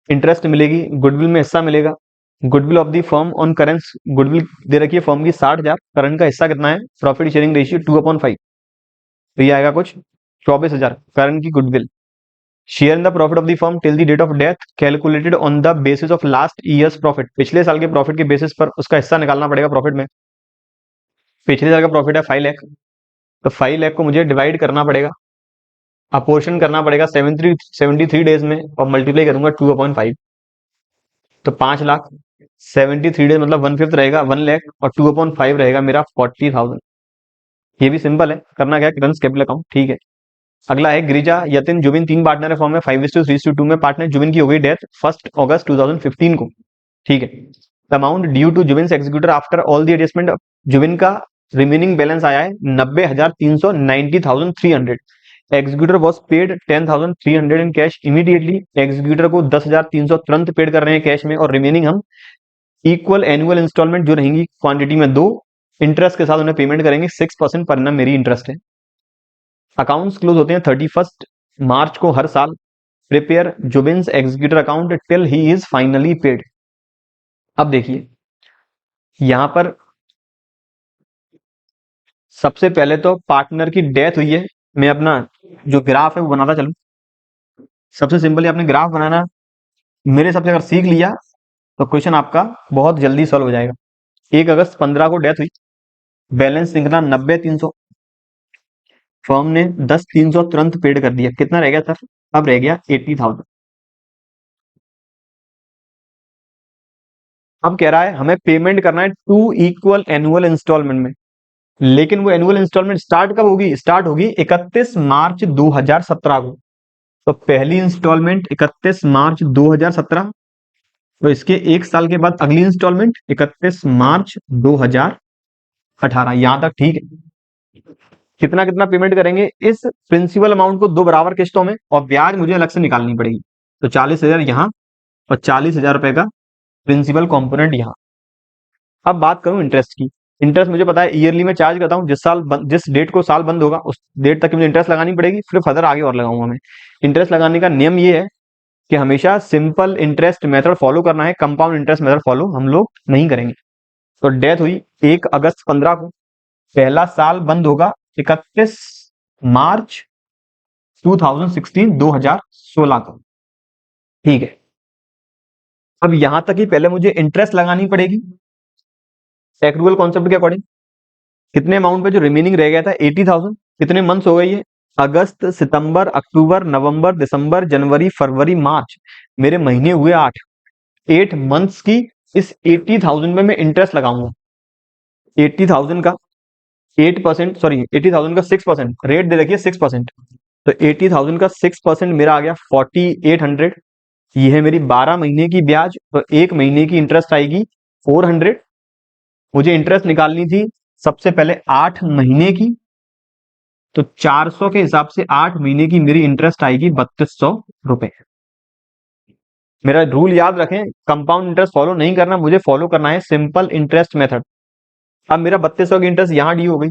इंटरेस्ट मिलेगी, गुडविल में हिस्सा मिलेगा। Goodwill of the firm on करेंस, गुडविल दे रखी है फर्म की 60,000, करंट का हिस्सा कितना है, प्रॉफिट शेयरिंग रेशियो 2/5, तो ये आएगा कुछ 24,000 करंट की goodwill. Share in the profit of the firm till the date of death calculated on the basis of last years profit, पिछले साल के प्रॉफिट के बेसिस पर उसका हिस्सा निकालना पड़ेगा प्रॉफिट में। पिछले साल का प्रॉफिट है 5 लाख, तो 5 लाख को मुझे डिवाइड करना पड़ेगा, अपोर्शन करना पड़ेगा 73 डेज में, और मल्टीप्लाई करूंगा 2/5, तो 5 लाख। 73 डेज मतलब 1/5 रहेगा 1 लाख, और 2/5 रहेगा मेरा 40,000। ये भी सिंपल है, करना क्या है, करंट कैपिटल अकाउंट, ठीक है। अगला है गिरिजा यतिन जुबिन, 3 पार्टनर है फॉर्म में, 5:3:2 में। पार्टनर जुबिन की हो गई डेथ 1 अगस्त 2015 को, ठीक है। The amount due to Zubin executor after all the adjustment, Zubin का रिमेनिंग बैलेंस आया है 90,300, 90,300। Executor was paid 10,300 in cash immediately, executor को 10,300 तुरंत पेड कर रहे हैं कैश में, और रिमेनिंग हम इक्वल एनुअल इंस्टॉलमेंट जो रहेंगी क्वांटिटी में 2, इंटरेस्ट के साथ उन्हें पेमेंट करेंगे। 6% पर annum मेरी इंटरेस्ट है। अकाउंट्स क्लोज होते हैं 31 मार्च को हर साल। Prepare Jubin's executor account till he is finally paid. अब देखिए यहां पर सबसे पहले तो पार्टनर की डेथ हुई है, मैं अपना जो ग्राफ है वो बनाता चलूं। सबसे सिंपली आपने ग्राफ बनाना मेरे हिसाब से अगर सीख लिया तो क्वेश्चन आपका बहुत जल्दी सॉल्व हो जाएगा। 1 अगस्त 15 को डेथ हुई, बैलेंस निकला 90,300, फर्म ने 10,300 तुरंत पेड कर दिया, कितना रह गया सर, अब रह गया 80,000। अब कह रहा है हमें पेमेंट करना है 2 इक्वल एनुअल इंस्टॉलमेंट में, लेकिन वो एनुअल इंस्टॉलमेंट स्टार्ट कब होगी, स्टार्ट होगी 31 मार्च 2017 को। तो पहली इंस्टॉलमेंट 31 मार्च 2017, तो इसके 1 साल के बाद अगली इंस्टॉलमेंट 31 मार्च 2018। यहां तक ठीक है। कितना कितना पेमेंट करेंगे, इस प्रिंसिपल अमाउंट को 2 बराबर किस्तों में, और ब्याज मुझे अलग से निकालनी पड़ेगी। तो 40,000 यहाँ और 40,000 रुपए का प्रिंसिपल कंपोनेंट यहाँ। अब बात करूं इंटरेस्ट की, इंटरेस्ट मुझे पता है ईयरली में चार्ज करता हूं, जिस डेट को साल बंद होगा उस डेट तक मुझे इंटरेस्ट लगानी पड़ेगी, फिर फर्दर आगे और लगाऊंगा मैं। इंटरेस्ट लगाने का नियम ये है कि हमेशा सिंपल इंटरेस्ट मेथड फॉलो करना है, कंपाउंड इंटरेस्ट मेथड फॉलो हम लोग नहीं करेंगे। तो डेथ हुई 1 अगस्त 15 को, पहला साल बंद होगा 31 मार्च 2016 का, ठीक है। अब यहां तक ही पहले मुझे इंटरेस्ट लगानी पड़ेगी एक्रूअल कॉन्सेप्ट के अकॉर्डिंग। कितने अमाउंट पे जो रिमेनिंग रह गया था 80,000, कितने मंथ्स हो गए ये, अगस्त सितंबर अक्टूबर नवंबर दिसंबर जनवरी फरवरी मार्च, मेरे महीने हुए 8 मंथ्स की। इस 80,000 में मैं इंटरेस्ट लगाऊंगा, 80,000 का 8%, सॉरी 80,000 का 6%, रेट दे रखिए 6%, तो 80,000 का 6% मेरा आ गया 4,800। ये है मेरी 12 महीने की ब्याज, तो 1 महीने की इंटरेस्ट आएगी 400। मुझे इंटरेस्ट निकालनी थी सबसे पहले 8 महीने की, तो 400 के हिसाब से 8 महीने की मेरी इंटरेस्ट आएगी 3,200 रुपए। मेरा रूल याद रखें, कंपाउंड इंटरेस्ट फॉलो नहीं करना, मुझे फॉलो करना है सिंपल इंटरेस्ट मेथड। अब मेरा 3,200 की इंटरेस्ट यहां ड्यू हो गई,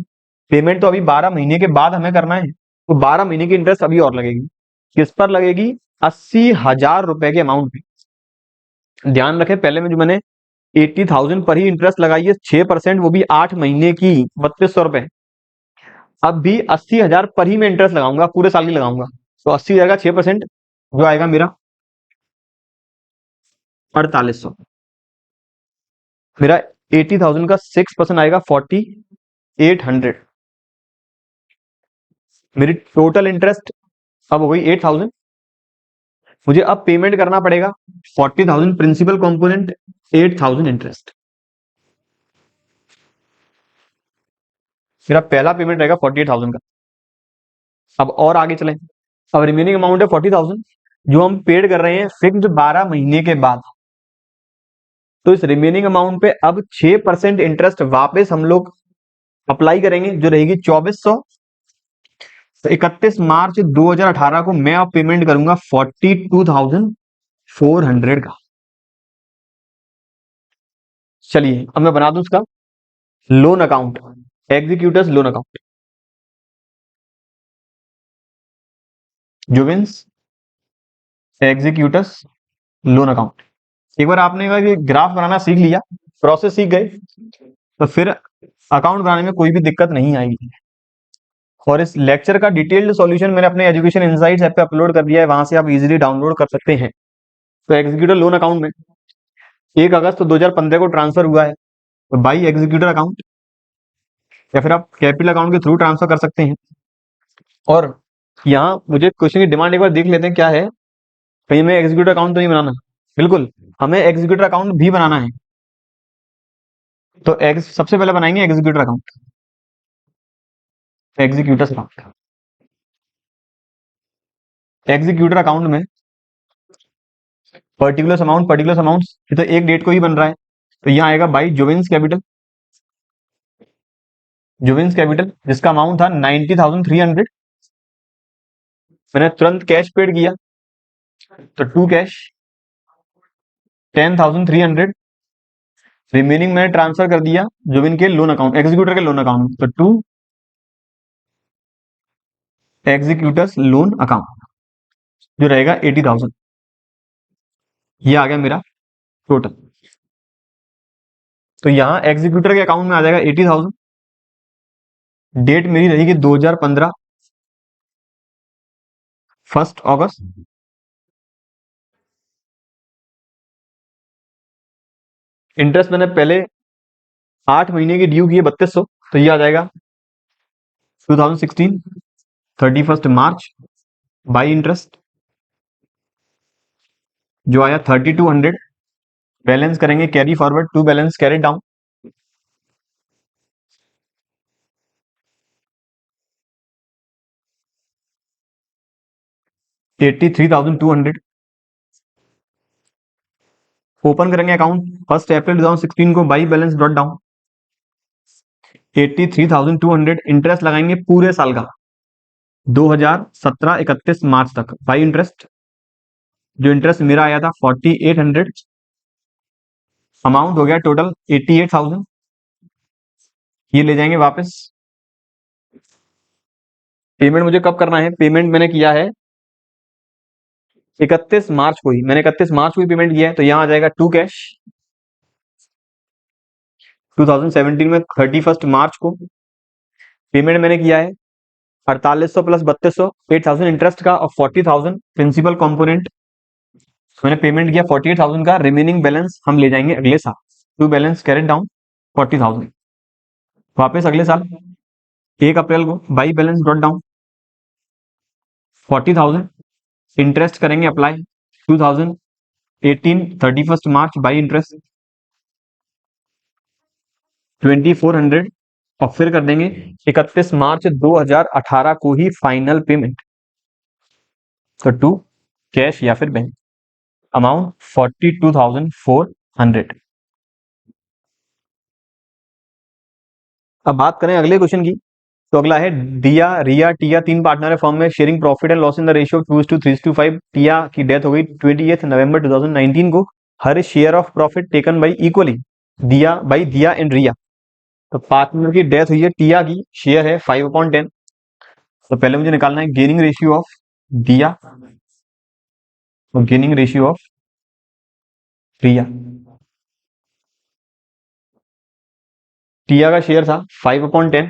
पेमेंट तो अभी 12 महीने के बाद हमें करना है, तो 12 महीने की इंटरेस्ट अभी और लगेगी। किस पर लगेगी, 80,000 रुपए के अमाउंट पे। ध्यान रखें पहले में जो मैंने 80,000 पर ही इंटरेस्ट लगाई है 6%, वो भी 8 महीने की 3,200 रुपए। अब भी 80,000 पर ही मैं इंटरेस्ट लगाऊंगा, पूरे साल की लगाऊंगा, तो 80,000 का 6% जो आएगा मेरा 4,800। मेरा 80,000 का 6% आएगा 4,800। मेरी टोटल इंटरेस्ट अब हो गई 8,000। मुझे अब पेमेंट करना पड़ेगा 40,000 प्रिंसिपल कंपोनेंट, 8,000 इंटरेस्ट। मेरा पहला पेमेंट रहेगा 48,000 का। अब और आगे चलें, अब रिमेनिंग अमाउंट है 40,000 जो हम पेड कर रहे हैं फिक्स्ड 12 महीने के बाद। तो इस रिमेनिंग अमाउंट पे अब 6% इंटरेस्ट वापस हम लोग अप्लाई करेंगे, जो रहेगी 2,400। तो 31 मार्च 2018 को मैं अब पेमेंट करूंगा 42,400 का। चलिए अब मैं बना दूं उसका loan account, executors loan account, Jubin's executors loan account. एक बार आपने ये ग्राफ बनाना सीख लिया, प्रोसेस सीख गए, तो फिर अकाउंट बनाने में कोई भी दिक्कत नहीं आएगी। और इस लेक्चर का डिटेल्ड सॉल्यूशन मैंने अपने एजुकेशन इनसाइट्स ऐप पे अपलोड कर दिया है, वहां से आप इजीली डाउनलोड कर सकते हैं। तो एग्जीक्यूटिव लोन अकाउंट में 1 अगस्त 2015 को ट्रांसफर हुआ है, तो बाई एग्जीक्यूटर अकाउंट या फिर आप कैपिटल अकाउंट के थ्रू ट्रांसफर कर सकते हैं। और यहाँ मुझे क्वेश्चन की डिमांड एक बार देख लेते हैं क्या है, कहीं हमें एग्जीक्यूटर अकाउंट तो नहीं बनाना। बिल्कुल हमें एग्जीक्यूटर अकाउंट भी बनाना है। तो सबसे पहले बनाएंगे executor account, executor account. Executor account में पर्टिकुलर अमाउंट ये तो एक डेट को ही बन रहा है, तो यहाँ आएगा बाई जुबिन्स कैपिटल जिसका अमाउंट था 90,300। मैंने तुरंत कैश पेड किया, तो टू कैश 10,300। रिमेनिंग मैंने ट्रांसफर कर दिया जुबिन के लोन अकाउंट, एग्जीक्यूटर के लोन अकाउंट, तो टू एग्जीक्यूटर्स लोन अकाउंट जो रहेगा 80,000। ये आ गया मेरा टोटल। तो यहाँ एग्जीक्यूटर के अकाउंट में आ जाएगा 80,000। डेट मेरी रहेगी 2015 1 अगस्त। इंटरेस्ट मैंने पहले 8 महीने की ड्यू की है 3200, तो ये आ जाएगा 2016 31 मार्च बाई इंटरेस्ट जो आया 3200। बैलेंस करेंगे carry forward to balance carry down, 83,200। Open करेंगे अकाउंट 1 अप्रैल 2016 को by balance dot down 83,200। Interest लगाएंगे पूरे साल का 2017-31 मार्च तक बाई इंटरेस्ट। जो इंटरेस्ट मेरा आया था 4800, अमाउंट हो गया टोटल 88,000। ये ले जाएंगे वापस। पेमेंट मुझे कब करना है, पेमेंट मैंने किया है 31 मार्च को ही, मैंने 31 मार्च को ही पेमेंट किया है, तो यहां आ जाएगा टू कैश 2017 में 31 मार्च को पेमेंट मैंने किया है 4800 प्लस 3200 8,000 इंटरेस्ट का और 40,000 प्रिंसिपल कंपोनेंट मैंने पेमेंट किया 48,000 का। रिमेनिंग बैलेंस हम ले जाएंगे अगले साल, टू बैलेंस कैरेट डाउन 40,000। वापस अगले साल 1 अप्रैल को by balance dot down 40,000। Interest करेंगे अप्लाई 2018 31 मार्च बाई इंटरेस्ट 2400 और फिर कर देंगे 31 मार्च 2018 को ही फाइनल पेमेंट। तो टू कैश या फिर बैंक, अमाउंट 42,400। अब बात करें अगले क्वेश्चन की, तो अगला है दिया रिया टिया 3 पार्टनर है फॉर्म में sharing profit and loss in the ratio 2:3:5। Tiya की डेथ हो गई 28 नवंबर 2019 को। हर share of profit taken by equally Diya and Riya. तो पार्टनर की डेथ हुई है, टिया की शेयर है 5/10। तो पहले मुझे निकालना है गेनिंग रेशियो ऑफ दिया और गेनिंग रेशियो ऑफ रिया। टिया का शेयर था 5/10,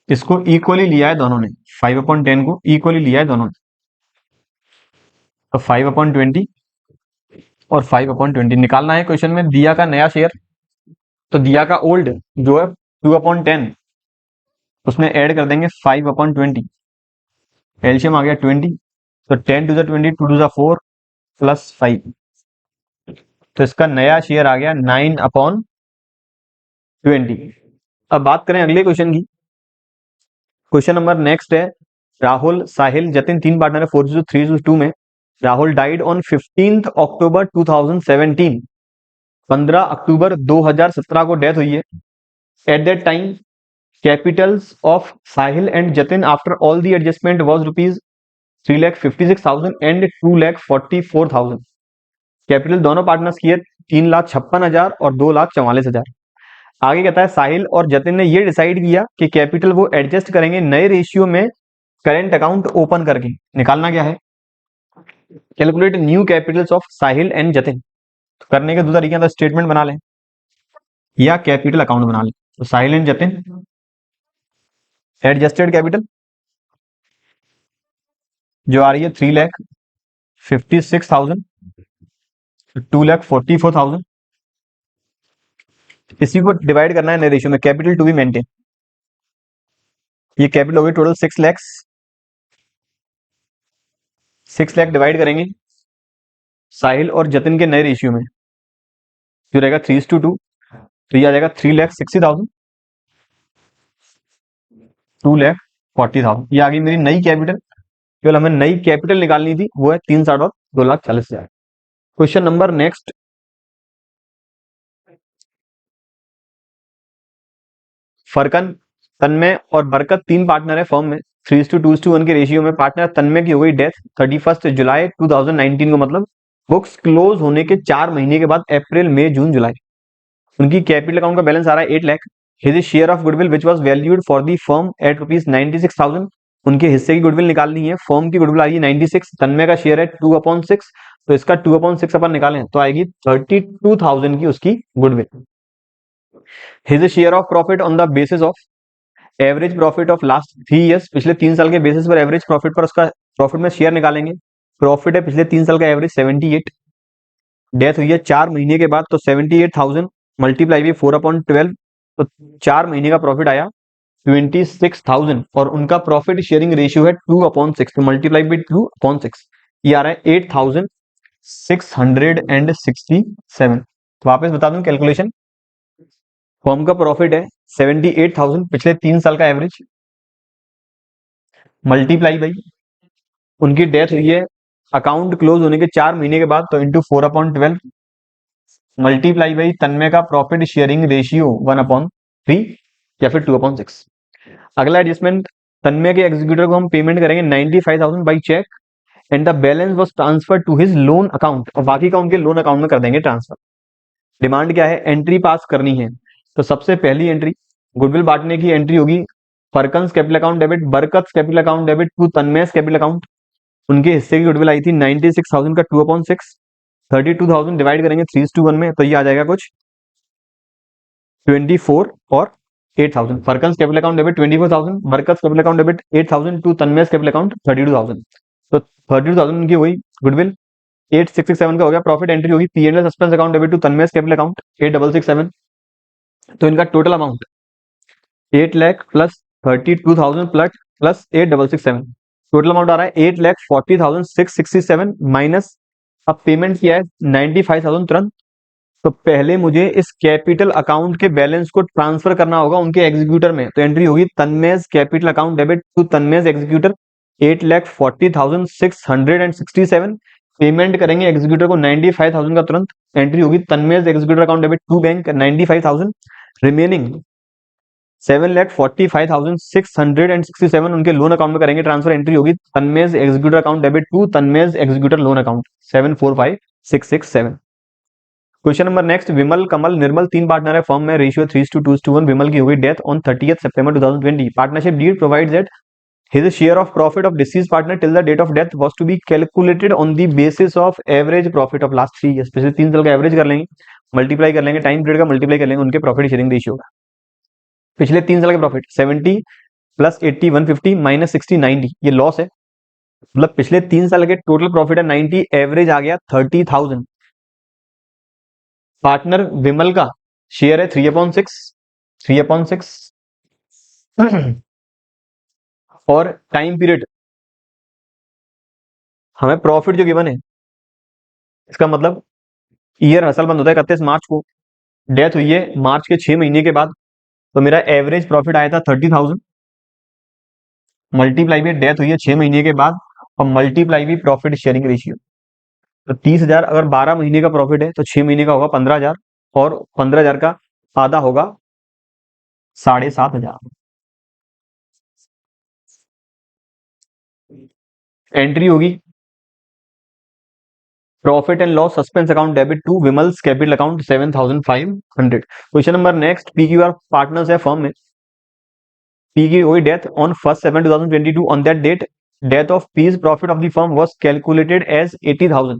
इसको इक्वली लिया है दोनों ने, 5/10 को इक्वली लिया है दोनों ने। तो 5/20 और 5/20 निकालना है क्वेश्चन में दिया का नया शेयर। तो दिया का ओल्ड जो है 2/10, उसमें ऐड कर देंगे 5/20। एलसीएम आ गया 20, तो 10 to the 20 2 to the 4 plus 5। तो इसका नया शेयर आ गया 9/20। अब बात करें अगले क्वेश्चन की। क्वेश्चन नंबर नेक्स्ट है राहुल साहिल जतिन 3 पार्टनर है 4:3:2 में। राहुल डाइड ऑन 15 अक्टूबर 2017। 15 अक्टूबर 2017 को डेथ हुई है। At that time Capitals of Sahil and Jatin after all the adjustment was ₹3,56,000 and 2,44,000। Capital दोनों पार्टनर्स की है 3,56,000 और 2,44,000। आगे कहता है साहिल और जतिन ने ये डिसाइड किया कि कैपिटल वो एडजस्ट करेंगे नए रेशियो में करेंट अकाउंट ओपन करके। निकालना क्या है, calculate new Capitals of Sahil and Jatin. तो करने के दो तरीके हैं, स्टेटमेंट बना लें या कैपिटल अकाउंट बना लें। तो साहिल एंड जतिन एडजस्टेड कैपिटल जो आ रही है 3,56,000, 2,44,000। इसी को डिवाइड करना है नए रेशियो में, कैपिटल टू बी मेंटेन। ये कैपिटल होगी टोटल 6 लाख। 6 लाख डिवाइड करेंगे साहिल और जतिन के नए रेशियो में, जो रहेगा 3:2। तो ये आ जाएगा 3,60,000, 2,40,000। ये आ गई मेरी नई कैपिटल। केवल हमें नई कैपिटल निकालनी थी, वो है 3,60 और 2,40,000। क्वेश्चन नंबर नेक्स्ट, फरकन, तन्मय और बरकत तीन पार्टनर है फर्म में। 3:2:1 के रेशियो में पार्टनर तन्मय की हो गई डेथ 31 जुलाई 2019 को, मतलब बुक्स क्लोज होने के 4 महीने के बाद, अप्रैल मई जून जुलाई। उनकी कैपिटल अकाउंट का बैलेंस आ रहा है 8 lakh. His share of goodwill which was valued for the firm at ₹96,000। उनके हिस्से की गुडविल निकालनी है। फर्म की गुडविल आ रही है 96, तन्मय का शेयर है 2/6, तो इसका 2/6 अपन निकालें तो आएगी 32,000 की उसकी goodwill. His share of profit on the basis of average profit of last 3 years, पिछले 3 साल के बेसिस पर एवरेज प्रॉफिट पर उसका प्रॉफिट में शेयर निकालेंगे। प्रॉफिट है पिछले 3 साल का एवरेज 78। डेथ हुई है 4 महीने के बाद, तो 78,000 मल्टीप्लाई बाई 4/12, तो 4 महीने का प्रॉफिट आया 26,000 और उनका प्रॉफिट शेयरिंग रेशियो है 2/6, तो मल्टीप्लाई बाई 2/6 ये आ रहा है 8,667। तो वापस बता दूं कैलकुलेशन, फर्म का प्रॉफिट है 78,000 पिछले 3 साल का एवरेज, मल्टीप्लाई बाई उनकी डेथ हुई है अकाउंट क्लोज होने के 4 महीने के बाद, तो इंटू 4/12 मल्टीप्लाई बाई तन्मय का प्रॉफिट शेयरिंग रेशियो 1/3 या फिर 2/6। अगला एडजस्टमेंट, तन्मय के एग्जीक्यूटर को हम पेमेंट करेंगे 95,000 by cheque and the balance was transfer to his loan account, और बाकी का उनके लोन अकाउंट में कर देंगे ट्रांसफर। डिमांड क्या है, एंट्री पास करनी है। तो सबसे पहली एंट्री गुडविल बांटने की एंट्री होगी, Furqan's capital account debit, Barkat capital account debit to Tanmay capital account. उनके हिस्से की गुडविल आई थी 96,000 का 2/6, 32,000 डिवाइड करेंगे 3:1 में, तो ये आ जाएगा कुछ 24 और 8,000। फरकन्स capital account debit 24,000, Barkat capital account debit 8,000 to Tanmay capital account 32,000। तो 32,000 उनकी हुई गुडविल। 8,667 का हो गया प्रॉफिट। एंट्री होगी P&L suspense account debit to Tanmay capital account 8,667। तो इनका total amount 8 lakh plus 32,000 plus 8,667, total amount आ रहा है 8,40,667 माइनस, अब पेमेंट किया है 95,000 तुरंत। तो पहले मुझे इस कैपिटल अकाउंट के बैलेंस को ट्रांसफर करना होगा उनके एग्जीक्यूटर में, तो एंट्री होगी Tanmay capital account debit to Tanmay executor 8,40,667। Payment करेंगे एग्जीक्यूटर को 95,000 का तुरंत। एंट्री होगी Tanmay executor account debit to bank 95,000। Remaining 7,45,667 उनके लोन अकाउंट में करेंगे ट्रांसफर। एंट्री होगी Tanmay executor account debit to Tanmay executor loan account 745,667। Question number next, Vimal, Kamal, Nirmal तीन पार्टनर है फर्म में, रेशियो 3:2:1। विमल की हो गई death on 30 September 2020। Partnership deed provides that his share of profit of deceased partner till the date of death was to be calculated on the basis of average profit of last 3 years। पिछले 3 साल का average कर लेंगे, multiply कर लेंगे time period का, multiply कर लेंगे उनके प्रॉफिट शेयरिंग रेशियो का। पिछले 3 साल का प्रॉफिट 70 प्लस 80 150 माइनस 60 90, ये लॉस है। मतलब पिछले 3 साल के टोटल प्रॉफिट है 90, एवरेज आ गया 30,000। पार्टनर विमल का शेयर है 3/6 और टाइम पीरियड हमें प्रॉफिट जो गिवन है, इसका मतलब ईयर हसल बंद होता है 31 मार्च को, डेथ हुई है मार्च के 6 महीने के बाद, तो मेरा एवरेज प्रॉफिट आया था 30,000 मल्टीप्लाई भी डेथ हुई है 6 महीने के बाद और मल्टीप्लाई भी प्रॉफिट शेयरिंग रेशियो। तो 30,000 अगर 12 महीने का प्रॉफिट है तो 6 महीने का होगा 15,000 और 15,000 का आधा होगा 7,500। एंट्री होगी profit and loss suspense account debit to Vimal's capital account 7,500। Question number next, P Q R partners है फर्म में। पी की हुई death on 1/7/2022। On that date death of P's profit of the firm was calculated as 80,000।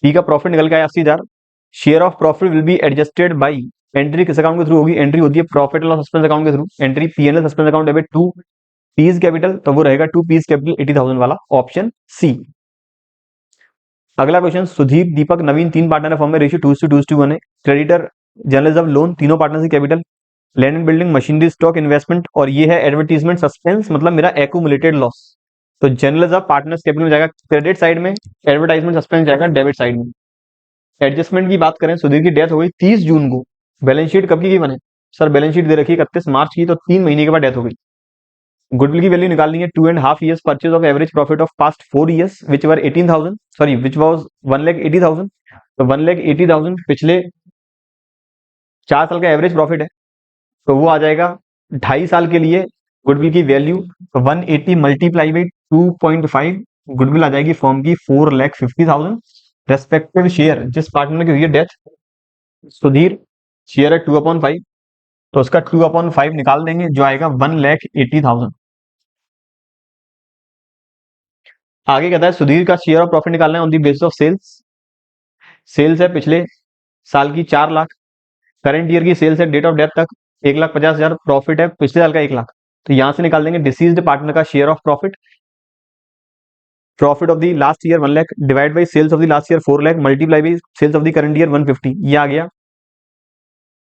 P का profit निकल के आया 80,000। Share of profit will be adjusted by entry किस account के थ्रू होगी? एंट्री होती है profit and loss suspense account के थ्रू। Entry PNL suspense account debit to P's capital, तो वो रहेगा टू पीज कैपिटल 80,000 वाला, ऑप्शन सी। अगला क्वेश्चन, सुधीर, दीपक, नवीन तीन पार्टनर है फॉर्म में, रेशियो 2:1 है। क्रेडिटर जर्नलिज्म लोन तीनों पार्टनर से capital, land and building, machinery, stock, investment, और ये है एडवर्टीजमेंट सस्पेंस, मतलब मेरा एक्यूमुलेटेड लॉस। तो जर्नलिज्म पार्टनर्स कैपिटल में जाएगा क्रेडिट साइड में, एडवर्टाइजमेंट सस्पेंस जाएगा डेबिट साइड में। एडजस्टमेंट की बात करें, सुधीर की डेथ हो गई 30 जून को। बैलेंस शीट कब की बने? सर बैलेंस शीट दे रखी है 31 मार्च की, तो 3 महीने के बाद डेथ हो गई। गुडविल की वैल्यू निकालनी है 2.5 years purchase of average profit of past 4 years which were 18,000, sorry which was 1,80,000। तो 1,80,000 पिछले 4 साल का एवरेज प्रॉफिट है, तो वो आ जाएगा 2.5 साल के लिए गुडविल की वैल्यू 180 मल्टीप्लाई बाई 2.5, गुडविल आ जाएगी फॉर्म की 4,50,000। रेस्पेक्टिव शेयर जिस पार्टनर की हुई है डेथ, सुधीर, शेयर है 2/5, तो उसका 2/5 निकाल देंगे जो आएगा 1,80,000। आगे कहता है सुधीर का शेयर ऑफ प्रॉफिट निकालना है on the basis of sales. Sales है पिछले साल की 4 लाख, करंट ईयर की सेल्स है डेट ऑफ डेथ तक 1,50,000, प्रॉफिट है पिछले साल का 1 लाख। तो यहां से निकाल देंगे डिसीज्ड पार्टनर का share of profit. Profit of the last year 1 lakh divide by sales of the last year 4 lakh multiply by sales of the current year 150, ये आ गया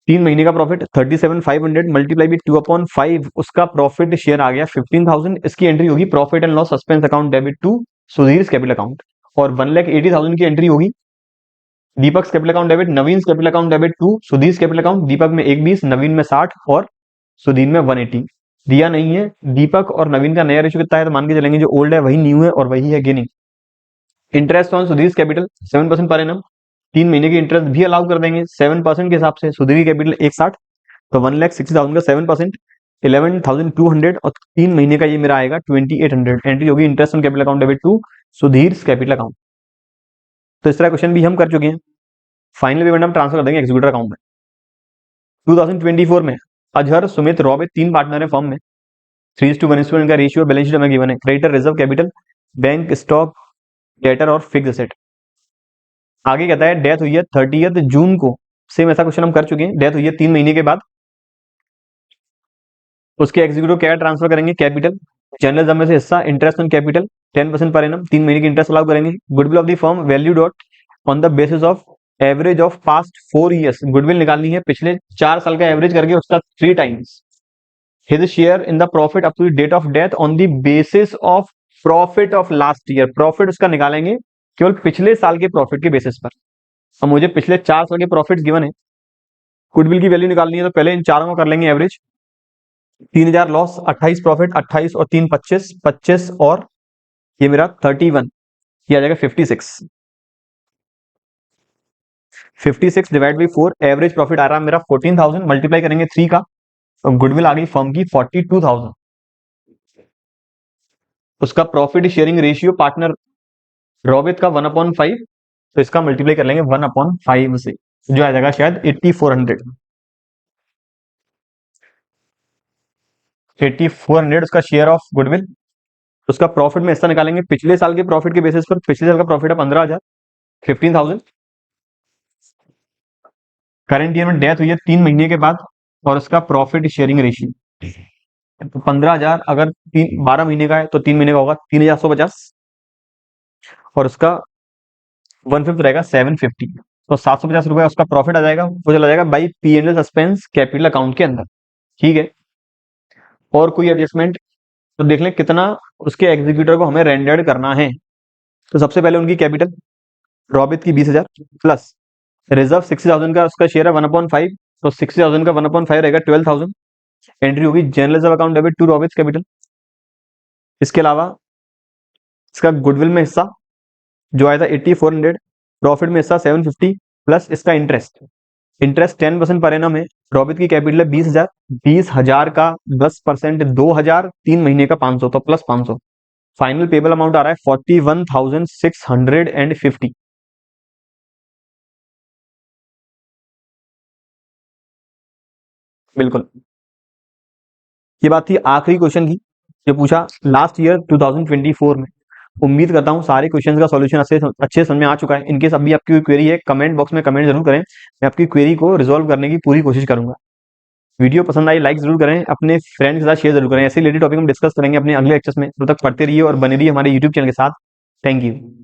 3 महीने का प्रॉफिट। 37,500 मल्टीप्लाई बाई 2/5, उसका प्रॉफिट शेयर आ गया 15,000। इसकी एंट्री होगी profit and loss suspense account debit to Sudhir capital account. और 1,80,000 की एंट्री होगी Deepak capital account debit, Naveen capital account debit to Sudhir capital account. Deepak में 1,20, नवीन में 60 और सुधीर में 180। दिया नहीं है दीपक और नवीन का नया रेशियो कितना है, तो मान के चलेंगे जो ओल्ड है वही न्यू है और वही है gaining. Interest on Sudhir capital 7% per annum, 3 महीने की इंटरेस्ट भी अलाउ कर देंगे 7% के हिसाब से। सुधीर कैपिटल 160, तो 1,60,000 का 7% 11,200, और 3 महीने का ये मेरा आएगा 2,800। एंट्री होगी interest on capital account debit to Sudhir capital account. तो इस तरह क्वेश्चन भी हम कर चुके हैं। फाइनल पेमेंट हम ट्रांसफर कर देंगे एग्जीक्यूटर अकाउंट में। 2024 में अजहर, सुमित, रॉबित तीन पार्टनर है फॉर्म में, 3:1 का रेशियो बैलेंस शीट हमें गिवन है। Creditor reserve capital, bank, stock, debtor और फिक्स एसेट। आगे कहता है डेथ हुई है 30 जून को, सेम ऐसा क्वेश्चन हम कर चुके हैं। डेथ हुई है 3 महीने के बाद, उसके एग्जीक्यूटिव क्या ट्रांसफर करेंगे? कैपिटल, जनरल जमा से हिस्सा, interest on capital 10% per annum, 3 महीने की इंटरेस्ट अलाउ करेंगे। Goodwill of the firm value dot on the basis of average of past 4 years, goodwill निकालनी है पिछले 4 साल का एवरेज करके उसका 3 times. His share in the profit up to date of death on the basis of profit of last year, profit उसका निकालेंगे केवल पिछले साल के प्रॉफिट के बेसिस पर। अब मुझे पिछले 4 साल के प्रॉफिट गिवन है, गुडविल की वैल्यू निकालनी है, तो पहले इन चारों को कर लेंगे एवरेज। 3,000 लॉस, 28 प्रॉफिट, 28 और 3 25, 25 और ये मेरा 31, ये आ जाएगा 56। 56 डिवाइड बाई 4, एवरेज प्रॉफिट आ रहा है मेरा 14,000, मल्टीप्लाई करेंगे 3 का, तो गुडविल आ गई फर्म की 42,000। उसका प्रॉफिट शेयरिंग रेशियो पार्टनर रॉबित का 1/5, तो इसका मल्टीप्लाई कर लेंगे 1/5 से, जो आ जाएगा शायद 8,400। 8,400 उसका शेयर ऑफ गुडविल। उसका प्रॉफिट में हिस्सा निकालेंगे पिछले साल के प्रॉफिट के बेसिस पर। पिछले साल का प्रॉफिट है 15,000, 15,000। करंट ईयर में डेथ हुई है 3 महीने के बाद, और उसका प्रॉफिट शेयरिंग रेशियो, तो 15,000 अगर 12 महीने का है तो 3 महीने का होगा 3,150, और उसका 1/5 रहेगा 750, तो 750 रुपए उसका प्रॉफिट आ जाएगा, वो चला जाएगा by P&L suspense capital account के अंदर। ठीक है, और कोई एडजस्टमेंट तो देख लें कितना उसके एग्जीक्यूटर को हमें रेंडर्ड करना है। तो सबसे पहले उनकी कैपिटल, रॉबित की 20,000 प्लस रिजर्व 60,000 का उसका शेयर है 1/5, तो 60,000 का 1/5 रहेगा 12,000। एंट्री होगी general reserve account debit to रॉबिट कैपिटल। इसके अलावा इसका गुडविल में हिस्सा जो आया था 8,400, प्रॉफिट में हिस्सा 750 प्लस इसका इंटरेस्ट, इंटरेस्ट 10% पर एनम है। रॉबिट की कैपिटल है 20,000, 20,000 का 10% 2,000, 3 महीने का 500, तो प्लस 500। फाइनल पेबल अमाउंट आ रहा है 41,650। बिल्कुल, ये बात थी आखिरी क्वेश्चन की जो पूछा लास्ट ईयर 2024 में। उम्मीद करता हूँ सारे क्वेश्चंस का सॉल्यूशन अच्छे समझ में आ चुका है। इनकेस अभी आपकी कोई क्वेरी है, कमेंट बॉक्स में कमेंट जरूर करें, मैं आपकी क्वेरी को रिजॉल्व करने की पूरी कोशिश करूंगा। वीडियो पसंद आई लाइक जरूर करें, अपने फ्रेंड्स के साथ शेयर जरूर करें। ऐसे रिलेटेड टॉपिक हम डिस्कस करेंगे अपने अगले लेक्चर्स में। तब तक पढ़ते रहिए और बने रहिए हमारे यूट्यूब चैनल के साथ। Thank you.